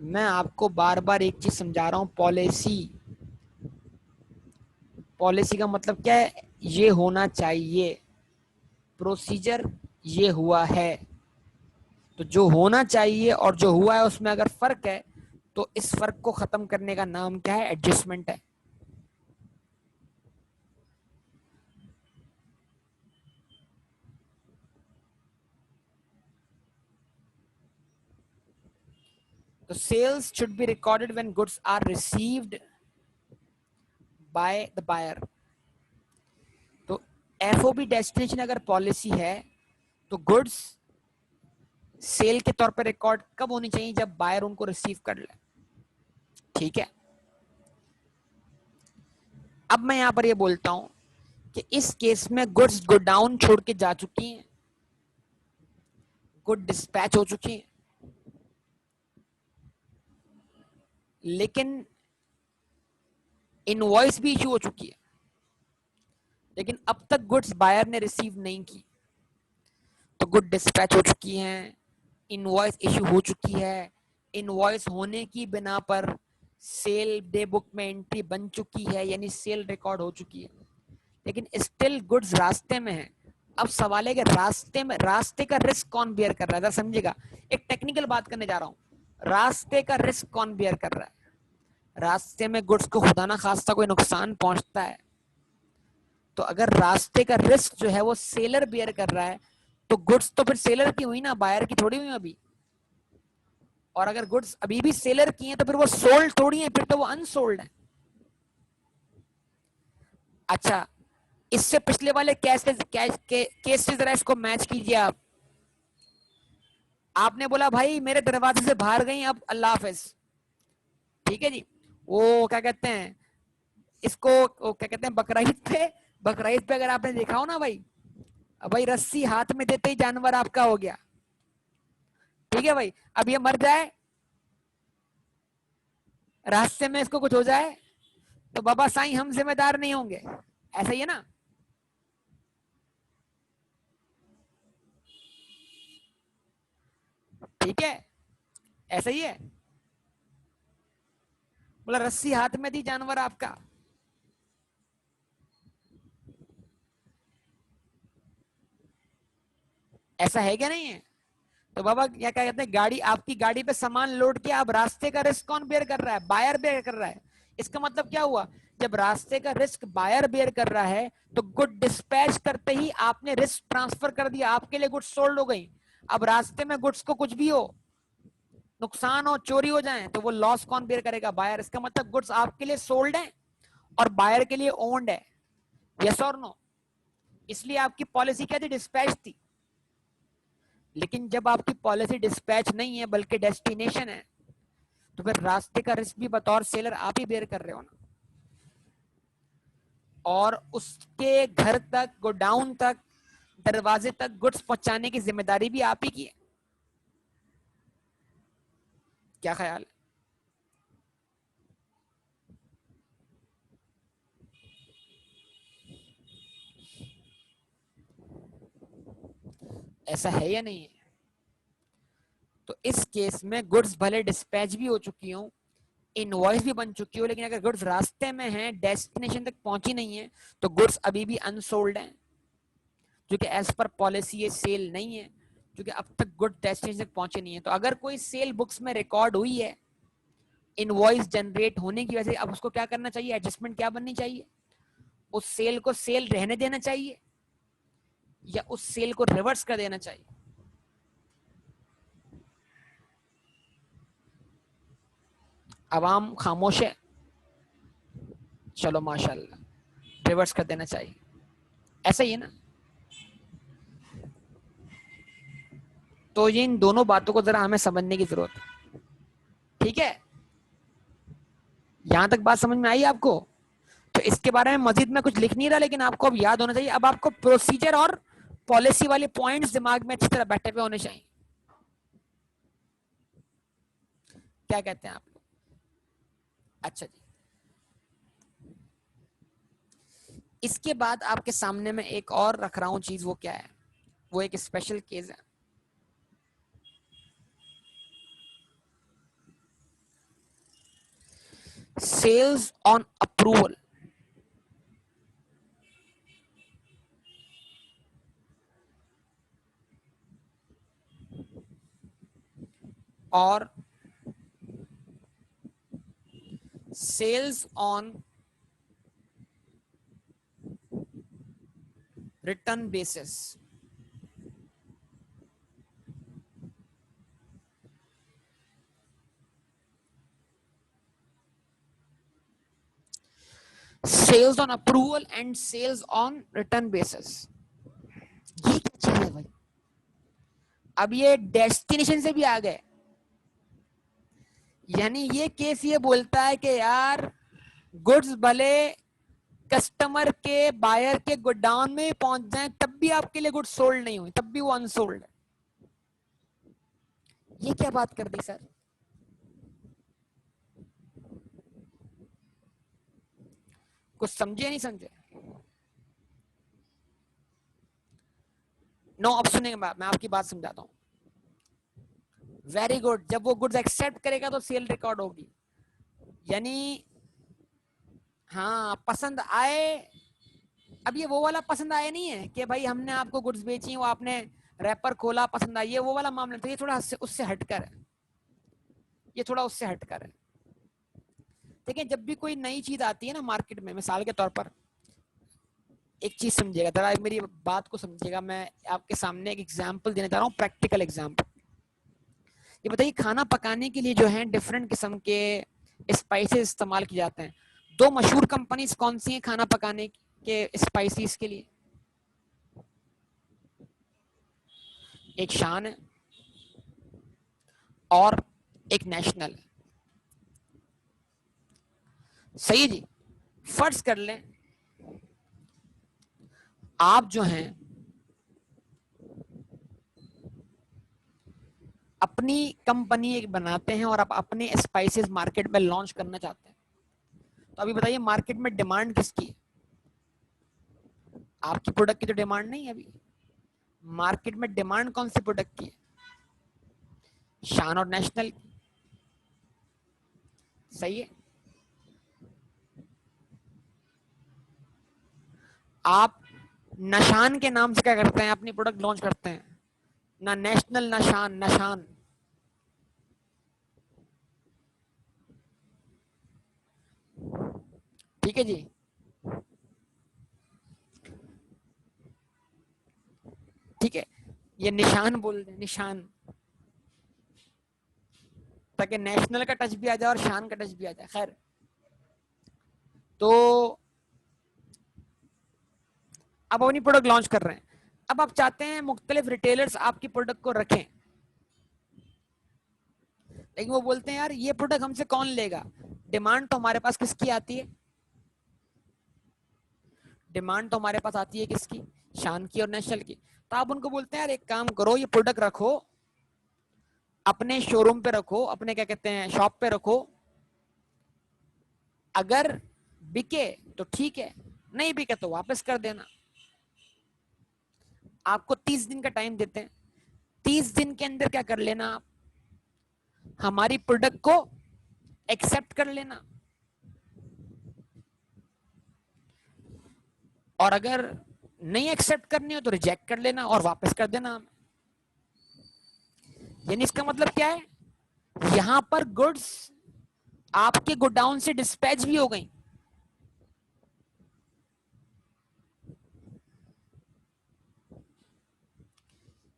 मैं आपको बार बार एक चीज समझा रहा हूं, पॉलिसी। पॉलिसी का मतलब क्या है? ये होना चाहिए, प्रोसीजर ये हुआ है। तो जो होना चाहिए और जो हुआ है उसमें अगर फर्क है तो इस फर्क को खत्म करने का नाम क्या है? एडजस्टमेंट है। तो sales should be recorded when goods are received by the buyer. तो एफओबी डेस्टिनेशन अगर पॉलिसी है तो गुड्स सेल के तौर पर रिकॉर्ड कब होनी चाहिए? जब बायर उनको रिसीव कर ले। ठीक है। अब मैं यहां पर ये बोलता हूं कि इस केस में गुड्स गोडाउन छोड़ के जा चुकी हैं, गुड डिस्पैच हो चुकी हैं, लेकिन इनवॉइस भी इशू हो चुकी है, लेकिन अब तक गुड्स बायर ने रिसीव नहीं की। तो गुड डिस्पैच हो चुकी हैं, इनवॉइस इशू हो चुकी है, इनवॉइस होने की बिना पर सेल डे बुक में एंट्री बन चुकी है, यानी सेल रिकॉर्ड हो चुकी है, लेकिन स्टिल गुड्स रास्ते में है। अब सवाल है कि रास्ते में, रास्ते का रिस्क कौन बियर कर रहा है? समझिएगा, एक टेक्निकल बात करने जा रहा हूं। रास्ते का रिस्क कौन बियर कर रहा है? रास्ते में गुड्स को खुदा ना खास्ता कोई नुकसान पहुंचता है तो अगर रास्ते का रिस्क जो है वो सेलर बियर कर रहा है तो गुड्स तो फिर सेलर की हुई ना, बायर की थोड़ी हुई अभी। और अगर गुड्स अभी भी सेलर की हैं तो फिर वो सोल्ड थोड़ी है, फिर तो वो अनसोल्ड है। अच्छा, इससे पिछले वाले केस से जरा इसको मैच कीजिए आप। आपने बोला भाई मेरे दरवाजे से बाहर गई, अब अल्लाह हाफिज। ठीक है जी। वो क्या कहते हैं इसको, वो क्या कहते हैं, बकरीद पे अगर आपने देखा हो ना भाई, अब भाई रस्सी हाथ में देते ही जानवर आपका हो गया। ठीक है भाई, अब ये मर जाए, रास्ते में इसको कुछ हो जाए तो बाबा साईं हम जिम्मेदार नहीं होंगे। ऐसा ही है ना? ठीक है, ऐसा ही है। बोला रस्सी हाथ में थी, जानवर आपका। ऐसा है क्या? नहीं है? तो बाबा क्या क्या कहते हैं, गाड़ी, आपकी गाड़ी पे सामान लोड किया, अब रास्ते का रिस्क कौन बेयर कर रहा है? बायर बेयर कर रहा है। इसका मतलब क्या हुआ? जब रास्ते का रिस्क बायर बेयर कर रहा है तो गुड डिस्पैच करते ही आपने रिस्क ट्रांसफर कर दिया, आपके लिए गुड्स सोल्ड हो गई। अब रास्ते में गुड्स को कुछ भी हो, नुकसान हो, चोरी हो जाए, तो वो लॉस कौन बेयर करेगा? बायर। इसका मतलब गुड्स आपके लिए सोल्ड है और बायर के लिए ओन्ड है। यस और नो? इसलिए आपकी पॉलिसी क्या थी? डिस्पैच थी। लेकिन जब आपकी पॉलिसी डिस्पैच नहीं है बल्कि डेस्टिनेशन है तो फिर रास्ते का रिस्क भी बतौर सेलर आप ही बेयर कर रहे हो ना, और उसके घर तक, गोडाउन तक, दरवाजे तक गुड्स पहुंचाने की जिम्मेदारी भी आप ही की है। क्या ख्याल है? ऐसा है या नहीं है? तो इस केस में गुड्स भले डिस्पैच भी हो चुकी हो, इनवॉइस भी बन चुकी हो, लेकिन अगर गुड्स रास्ते में है, डेस्टिनेशन तक पहुंची नहीं है, तो गुड्स अभी भी अनसोल्ड है, जो कि एज पर पॉलिसी ये सेल नहीं है, क्योंकि अब तक गुड डेस्टिनेशन तक पहुंचे नहीं है। तो अगर कोई सेल बुक्स में रिकॉर्ड हुई है इनवॉइस जनरेट होने की वजह से, अब उसको क्या करना चाहिए? एडजस्टमेंट क्या बननी चाहिए? उस सेल को सेल रहने देना चाहिए या उस सेल को रिवर्स कर देना चाहिए? आवाम खामोश है। चलो माशाल्लाह, रिवर्स कर देना चाहिए। ऐसा ही है ना? तो ये इन दोनों बातों को जरा हमें समझने की जरूरत है। ठीक है, यहां तक बात समझ में आई आपको? तो तो इसके बारे में मजीद में कुछ लिख नहीं रहा, लेकिन आपको अब याद होना चाहिए। अब आपको प्रोसीजर और पॉलिसी वाले पॉइंट्स दिमाग में अच्छी तरह बैठे हुए होने चाहिए। क्या कहते हैं आप? अच्छा जी, इसके बाद आपके सामने में एक और रख रहा हूं चीज। वो क्या है? वो एक स्पेशल केस है। सेल्स ऑन अप्रूवल और sales on return basis. Sales on approval and sales on return basis, ये क्या चीज है भाई? अब ये डेस्टिनेशन से भी आ गए। यानी ये केस ये बोलता है कि यार गुड्स भले कस्टमर के बायर के गोडाउन में पहुंच जाए, तब भी आपके लिए गुड्स सोल्ड नहीं हुई, तब भी वो अनसोल्ड है। ये क्या बात कर दी सर? कुछ समझे नहीं समझे? नो, अब सुनेंगे, मैं आपकी बात समझाता हूँ। Very good. जब वो गुड्स एक्सेप्ट करेगा तो सेल रिकॉर्ड होगी। यानी हाँ, पसंद आए। अब ये वो वाला पसंद आया नहीं है कि भाई हमने आपको गुड्स बेची, वो आपने रैपर खोला, पसंद आई, ये वो वाला मामला। तो ये थोड़ा उससे हटकर है। ये थोड़ा उससे हटकर है। देखिए, जब भी कोई नई चीज आती है ना मार्केट में, मिसाल के तौर पर एक चीज समझिएगा, जरा मेरी बात को समझिएगा। मैं आपके सामने एक एग्जांपल देने जा रहा हूँ, प्रैक्टिकल एग्जांपल। ये बताइए, खाना पकाने के लिए जो है डिफरेंट किस्म के स्पाइसेस इस्तेमाल किए जाते हैं। दो मशहूर कंपनीज कौन सी हैं खाना पकाने के स्पाइसेस के लिए? एक शान है और एक नेशनल है। सही है जी। फर्ज कर लें आप जो हैं अपनी कंपनी एक बनाते हैं और आप अपने स्पाइसेस मार्केट में लॉन्च करना चाहते हैं। तो अभी बताइए, मार्केट में डिमांड किसकी है? आपकी प्रोडक्ट की तो डिमांड नहीं है अभी। मार्केट में डिमांड कौन सी प्रोडक्ट की है? शान और नेशनल। सही है। आप नशान के नाम से क्या करते हैं? अपनी प्रोडक्ट लॉन्च करते हैं। ना नेशनल ना शान, नशान। ठीक है जी। ठीक है, ये निशान बोल रहे हैं, निशान, ताकि नेशनल का टच भी आ जाए और शान का टच भी आ जाए। खैर, तो अब अपनी प्रोडक्ट लॉन्च कर रहे हैं। अब आप चाहते हैं मुख्तलिफ रिटेलर्स आपकी प्रोडक्ट को रखें, लेकिन वो बोलते हैं यार ये प्रोडक्ट हमसे कौन लेगा? डिमांड तो हमारे पास किसकी आती है? डिमांड तो हमारे पास आती है किसकी? शान की और नेशनल की। तो आप उनको बोलते हैं यार एक काम करो, ये प्रोडक्ट रखो, अपने शोरूम पे रखो, अपने क्या कहते हैं शॉप पे रखो। अगर बिके तो ठीक है, नहीं बिके तो वापस कर देना। आपको 30 दिन का टाइम देते हैं। 30 दिन के अंदर क्या कर लेना, आप हमारी प्रोडक्ट को एक्सेप्ट कर लेना, और अगर नहीं एक्सेप्ट करनी हो तो रिजेक्ट कर लेना और वापस कर देना। यानी इसका मतलब क्या है? यहां पर गुड्स आपके गोडाउन से डिस्पैच भी हो गई।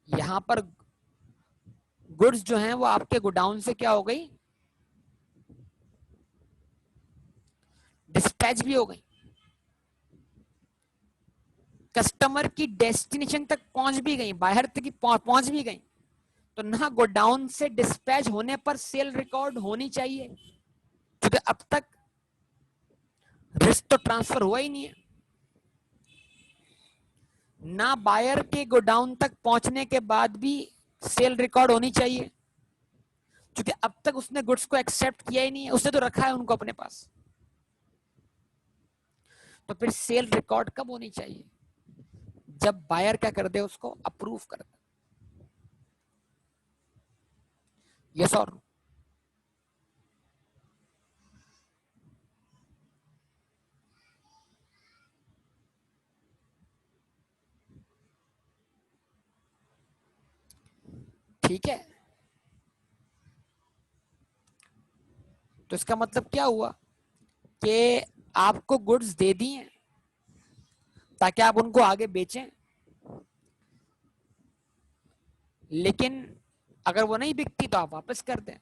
यहां पर गुड्स जो हैं वो आपके गोडाउन से क्या हो गई? डिस्पैच भी हो गई। कस्टमर की डेस्टिनेशन तक पहुंच भी गई, बाहर तक पहुंच भी गई। तो ना गोडाउन से डिस्पैच होने पर सेल रिकॉर्ड होनी चाहिए, क्योंकि अब तक रिस्क तो ट्रांसफर हुआ ही नहीं है ना। बायर के गोडाउन तक पहुंचने के बाद भी सेल रिकॉर्ड होनी चाहिए, क्योंकि अब तक उसने गुड्स को एक्सेप्ट किया ही नहीं है, उसने तो रखा है उनको अपने पास। तो फिर सेल रिकॉर्ड कब होनी चाहिए? जब बायर क्या कर दे, उसको अप्रूव कर दे। यस और नो? ठीक है, तो इसका मतलब क्या हुआ कि आपको गुड्स दे दी हैं ताकि आप उनको आगे बेचें, लेकिन अगर वो नहीं बिकती तो आप वापस कर दें।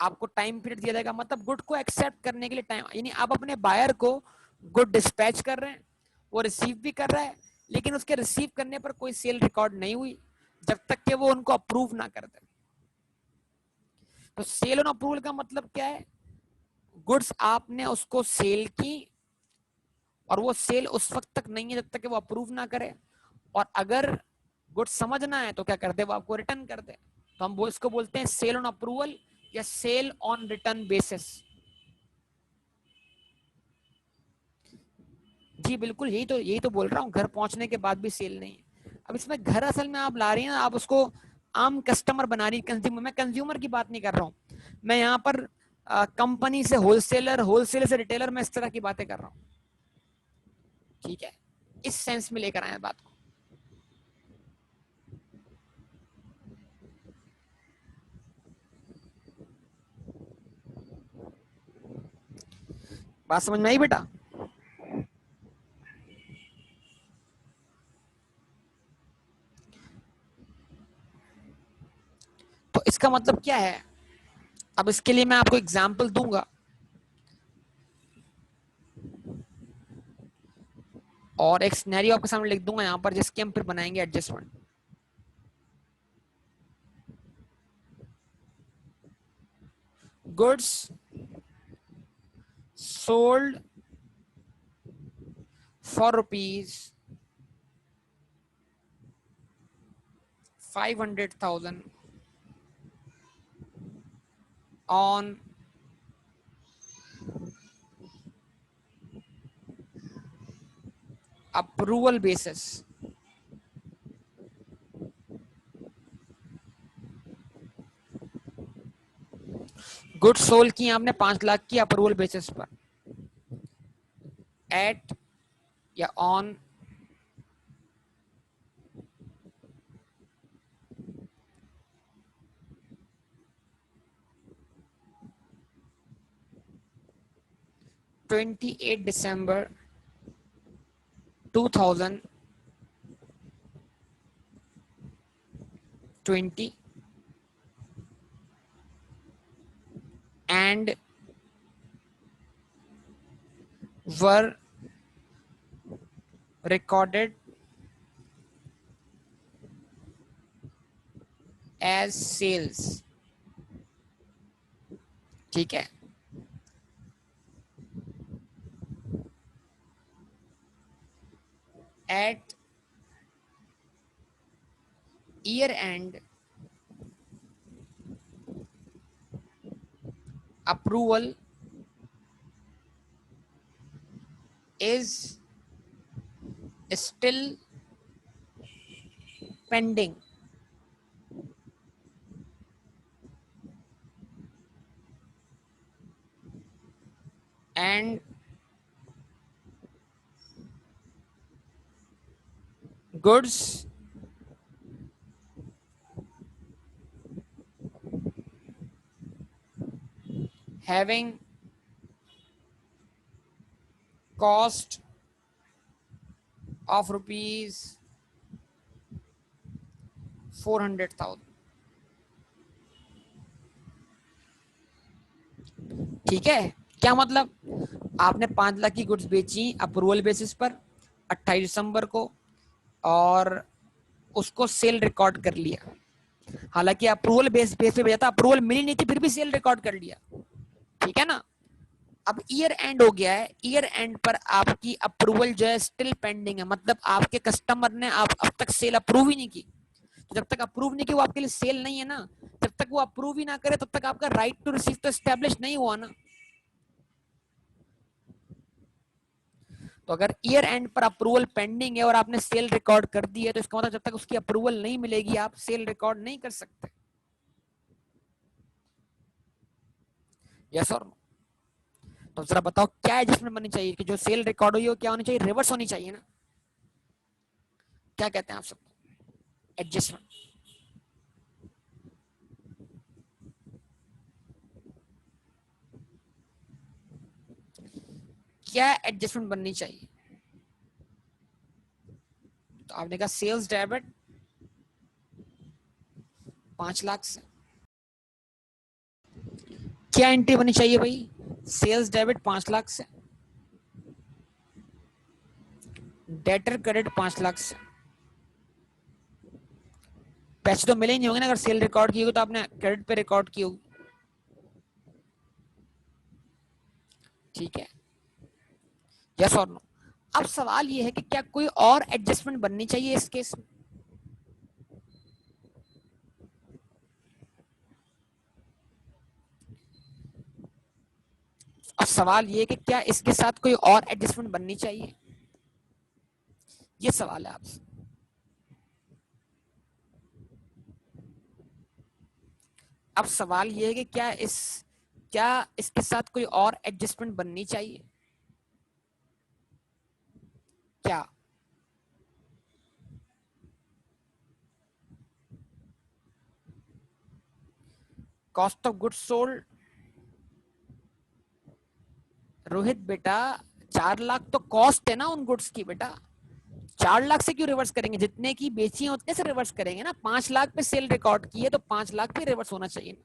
आपको टाइम पीरियड दिया जाएगा, मतलब गुड को एक्सेप्ट करने के लिए टाइम, यानी आप अपने बायर को गुड डिस्पैच कर रहे हैं, वो रिसीव भी कर रहा है, लेकिन उसके रिसीव करने पर कोई सेल रिकॉर्ड नहीं हुई जब तक कि वो उनको अप्रूव ना कर दे। तो सेल ऑन अप्रूवल का मतलब क्या है? गुड्स आपने उसको सेल की और वो सेल उस वक्त तक नहीं है जब तक कि वो अप्रूव ना करे, और अगर गुड्स समझना है तो क्या कर दे, वो आपको रिटर्न कर दे। तो हम इसको बोलते हैं सेल ऑन अप्रूवल या सेल ऑन रिटर्न बेसिस। जी बिल्कुल, यही तो बोल रहा हूँ, घर पहुंचने के बाद भी सेल नहीं है। अब इसमें घर असल में आप ला रही हैं ना, आप उसको आम कस्टमर बना रही, कंज्यूमर। मैं कंज्यूमर की बात नहीं कर रहा हूँ, मैं यहाँ पर कंपनी से होलसेलर, होलसेलर से रिटेलर, मैं इस तरह की बातें कर रहा हूँ। ठीक है, इस सेंस में लेकर आए बात को। बात समझ में आई बेटा? तो इसका मतलब क्या है? अब इसके लिए मैं आपको एग्जाम्पल दूंगा और एक सिनेरियो आपके सामने लिख दूंगा यहाँ पर, जिसके हम फिर बनाएंगे adjustment. Goods sold for ₹500,000 on approval basis। Good sold की आपने 5 लाख की अप्रूवल बेसिस पर, एट या on December 2020 and were recorded as sales। ठीक है, at year end approval is still pending and goods having cost of ₹400,000। ठीक है, क्या मतलब? आपने 5 लाख की गुड्स बेची अप्रूवल बेसिस पर 28 दिसंबर को, और उसको सेल रिकॉर्ड कर लिया। हालांकि अप्रूवल बेस पे भेजा था, अप्रूवल मिली नहीं थी, फिर भी सेल रिकॉर्ड कर लिया। ठीक है ना? अब ईयर एंड हो गया है, ईयर एंड पर आपकी अप्रूवल जो है स्टिल पेंडिंग है, मतलब आपके कस्टमर ने आप अब तक सेल अप्रूव ही नहीं की। तो जब तक अप्रूव नहीं की वो आपके लिए सेल नहीं है ना, जब तक वो अप्रूव ही ना करे तब तक आपका राइट टू रिसीव तो एस्टेब्लिश नहीं हुआ ना। तो अगर ईयर एंड पर अप्रूवल पेंडिंग है और आपने सेल रिकॉर्ड कर दी है तो इसका मतलब जब तक उसकी अप्रूवल नहीं मिलेगी आप सेल रिकॉर्ड नहीं कर सकते। यस और नो? तो जरा बताओ क्या एडजस्टमेंट बननी चाहिए कि जो सेल रिकॉर्ड हुई हो क्या होनी चाहिए, रिवर्स होनी चाहिए ना। क्या कहते हैं आप सब? एडजस्टमेंट क्या एडजस्टमेंट बननी चाहिए? तो आपने कहा सेल्स डेबिट 5 लाख से क्या एंट्री बननी चाहिए भाई? सेल्स डेबिट 5 लाख से, डेटर क्रेडिट 5 लाख से। पैसे तो मिले ही नहीं होंगे ना, अगर सेल रिकॉर्ड की होगी तो आपने क्रेडिट पे रिकॉर्ड की होगी। ठीक है, यस और नो? अब सवाल ये है कि क्या कोई और एडजस्टमेंट बननी चाहिए इस केस में? अब सवाल ये है कि क्या इसके साथ कोई और एडजस्टमेंट बननी चाहिए, ये सवाल है आपसे। अब सवाल ये है कि क्या इसके साथ कोई और एडजस्टमेंट बननी चाहिए क्या? Cost of goods sold, Rohit बेटा 4 लाख तो कॉस्ट है ना उन गुड्स की बेटा। 4 लाख से क्यों रिवर्स करेंगे, जितने की बेची है उतने से रिवर्स करेंगे ना। 5 लाख पे सेल रिकॉर्ड की है तो 5 लाख पे रिवर्स होना चाहिए ना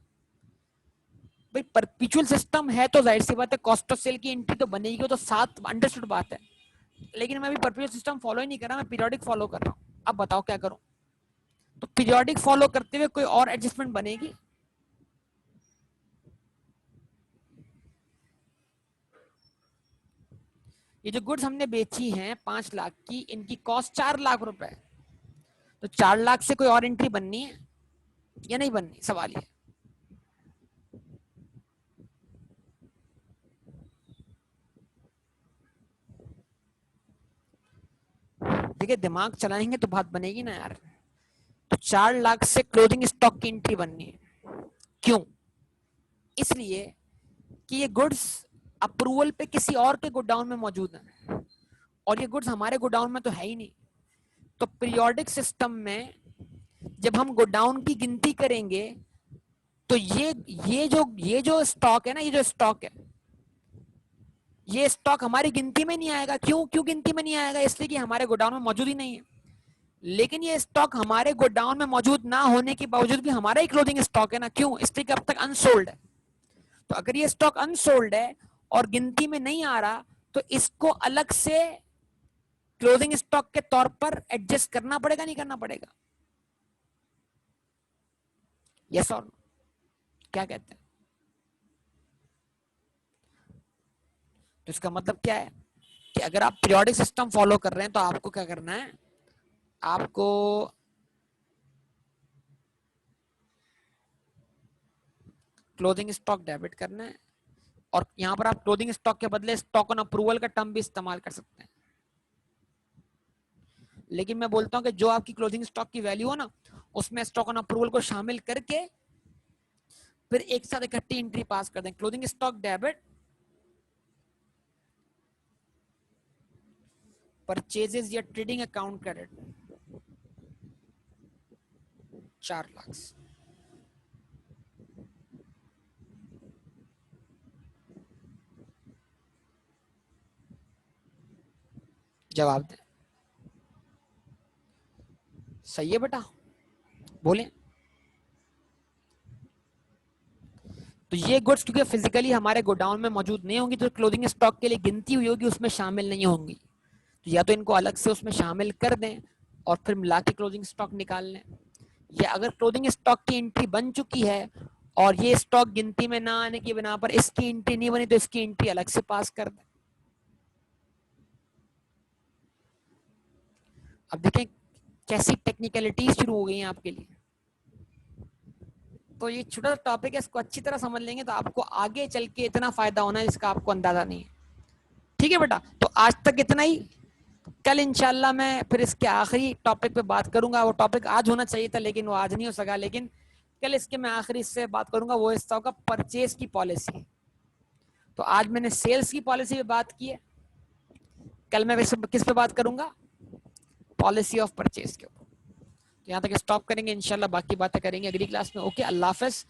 भाई। परपिचुअल सिस्टम है तो जाहिर सी बात है कॉस्ट ऑफ सेल की एंट्री तो बनेगी, वो तो साथ अंडरस्टूड बात है। लेकिन मैं अभी परपिचुअल सिस्टम फॉलो ही नहीं कर रहा, मैं पीरियोडिक फॉलो कर रहा हूँ। अब बताओ क्या करूं? तो पीरियोडिक फॉलो करते हुए कोई और एडजस्टमेंट बनेगी? ये जो गुड्स हमने बेची हैं 5 लाख की, इनकी कॉस्ट 4 लाख रुपए, तो 4 लाख से कोई और एंट्री बननी है या नहीं बननी, सवाल ये। देखिए दिमाग चलाएंगे तो बात बनेगी ना यार। तो 4 लाख से क्लोजिंग स्टॉक की एंट्री बननी है। क्यों? इसलिए कि ये गुड्स अप्रूवल पे किसी और के गोडाउन में मौजूद है और ये गुड्स हमारे गोडाउन में तो है ही नहीं। तो पीरियोडिक सिस्टम में जब हम गोडाउन की गिनती करेंगे तो ये जो स्टॉक है ना, ये जो स्टॉक है, ये स्टॉक हमारी गिनती में नहीं आएगा। क्यों क्यों गिनती में नहीं आएगा? इसलिए कि हमारे गोडाउन में मौजूद ही नहीं है। लेकिन ये स्टॉक हमारे गोडाउन में मौजूद ना होने के बावजूद भी हमारा ही क्लोजिंग स्टॉक है ना। क्यों? इसलिए कि अब तक अनसोल्ड है। तो अगर ये स्टॉक अनसोल्ड है और गिनती में नहीं आ रहा तो इसको अलग से क्लोजिंग स्टॉक के तौर पर एडजस्ट करना पड़ेगा, नहीं करना पड़ेगा? यस और क्या कहते हैं? तो इसका मतलब क्या है कि अगर आप पीरियोडिक सिस्टम फॉलो कर रहे हैं तो आपको क्या करना है, आपको क्लोजिंग स्टॉक डेबिट करना है और यहां पर आप क्लोजिंग स्टॉक के बदले स्टॉक ऑन अप्रूवल का टर्म भी इस्तेमाल कर सकते हैं। लेकिन मैं बोलता हूं कि जो आपकी क्लोजिंग स्टॉक की वैल्यू हो ना, उसमें स्टॉक ऑन अप्रूवल को शामिल करके फिर एक साथ इकट्ठी एंट्री पास कर दें। क्लोजिंग स्टॉक डेबिट परचेजेस या ट्रेडिंग अकाउंट क्रेडिट 4 लाख। जवाब दें। सही है बेटा, बोले। तो ये गुड्स क्योंकि फिजिकली हमारे गोडाउन में मौजूद नहीं होंगी तो क्लोजिंग स्टॉक के लिए गिनती हुई होगी उसमें शामिल नहीं होंगी। तो या तो इनको अलग से उसमें शामिल कर दें और फिर मिला के क्लोजिंग स्टॉक निकाल लें, या अगर क्लोजिंग स्टॉक की एंट्री बन चुकी है और ये स्टॉक गिनती में ना आने की बिना पर इसकी एंट्री नहीं बनी तो इसकी एंट्री अलग से पास कर दे। अब देखें कैसी टेक्निकलिटीज शुरू हो गई हैं आपके लिए। तो ये छोटा सा टॉपिक है, इसको अच्छी तरह समझ लेंगे तो आपको आगे चल के इतना फायदा होना है जिसका आपको अंदाजा नहीं है। ठीक है बेटा, तो आज तक इतना ही। कल इंशाल्लाह मैं फिर इसके आखिरी टॉपिक पे बात करूंगा। वो टॉपिक आज होना चाहिए था लेकिन वो आज नहीं हो सका, लेकिन कल इसके मैं आखिरी इससे बात करूंगा। वो हिस्सा होगा परचेज की पॉलिसी। तो आज मैंने सेल्स की पॉलिसी पे बात की है, कल मैं किस पे बात करूंगा? पॉलिसी ऑफ परचेज के ऊपर। तो यहाँ तक स्टॉप करेंगे, इंशाल्लाह बाकी बातें करेंगे अगली क्लास में। ओके, अल्लाह हाफिज।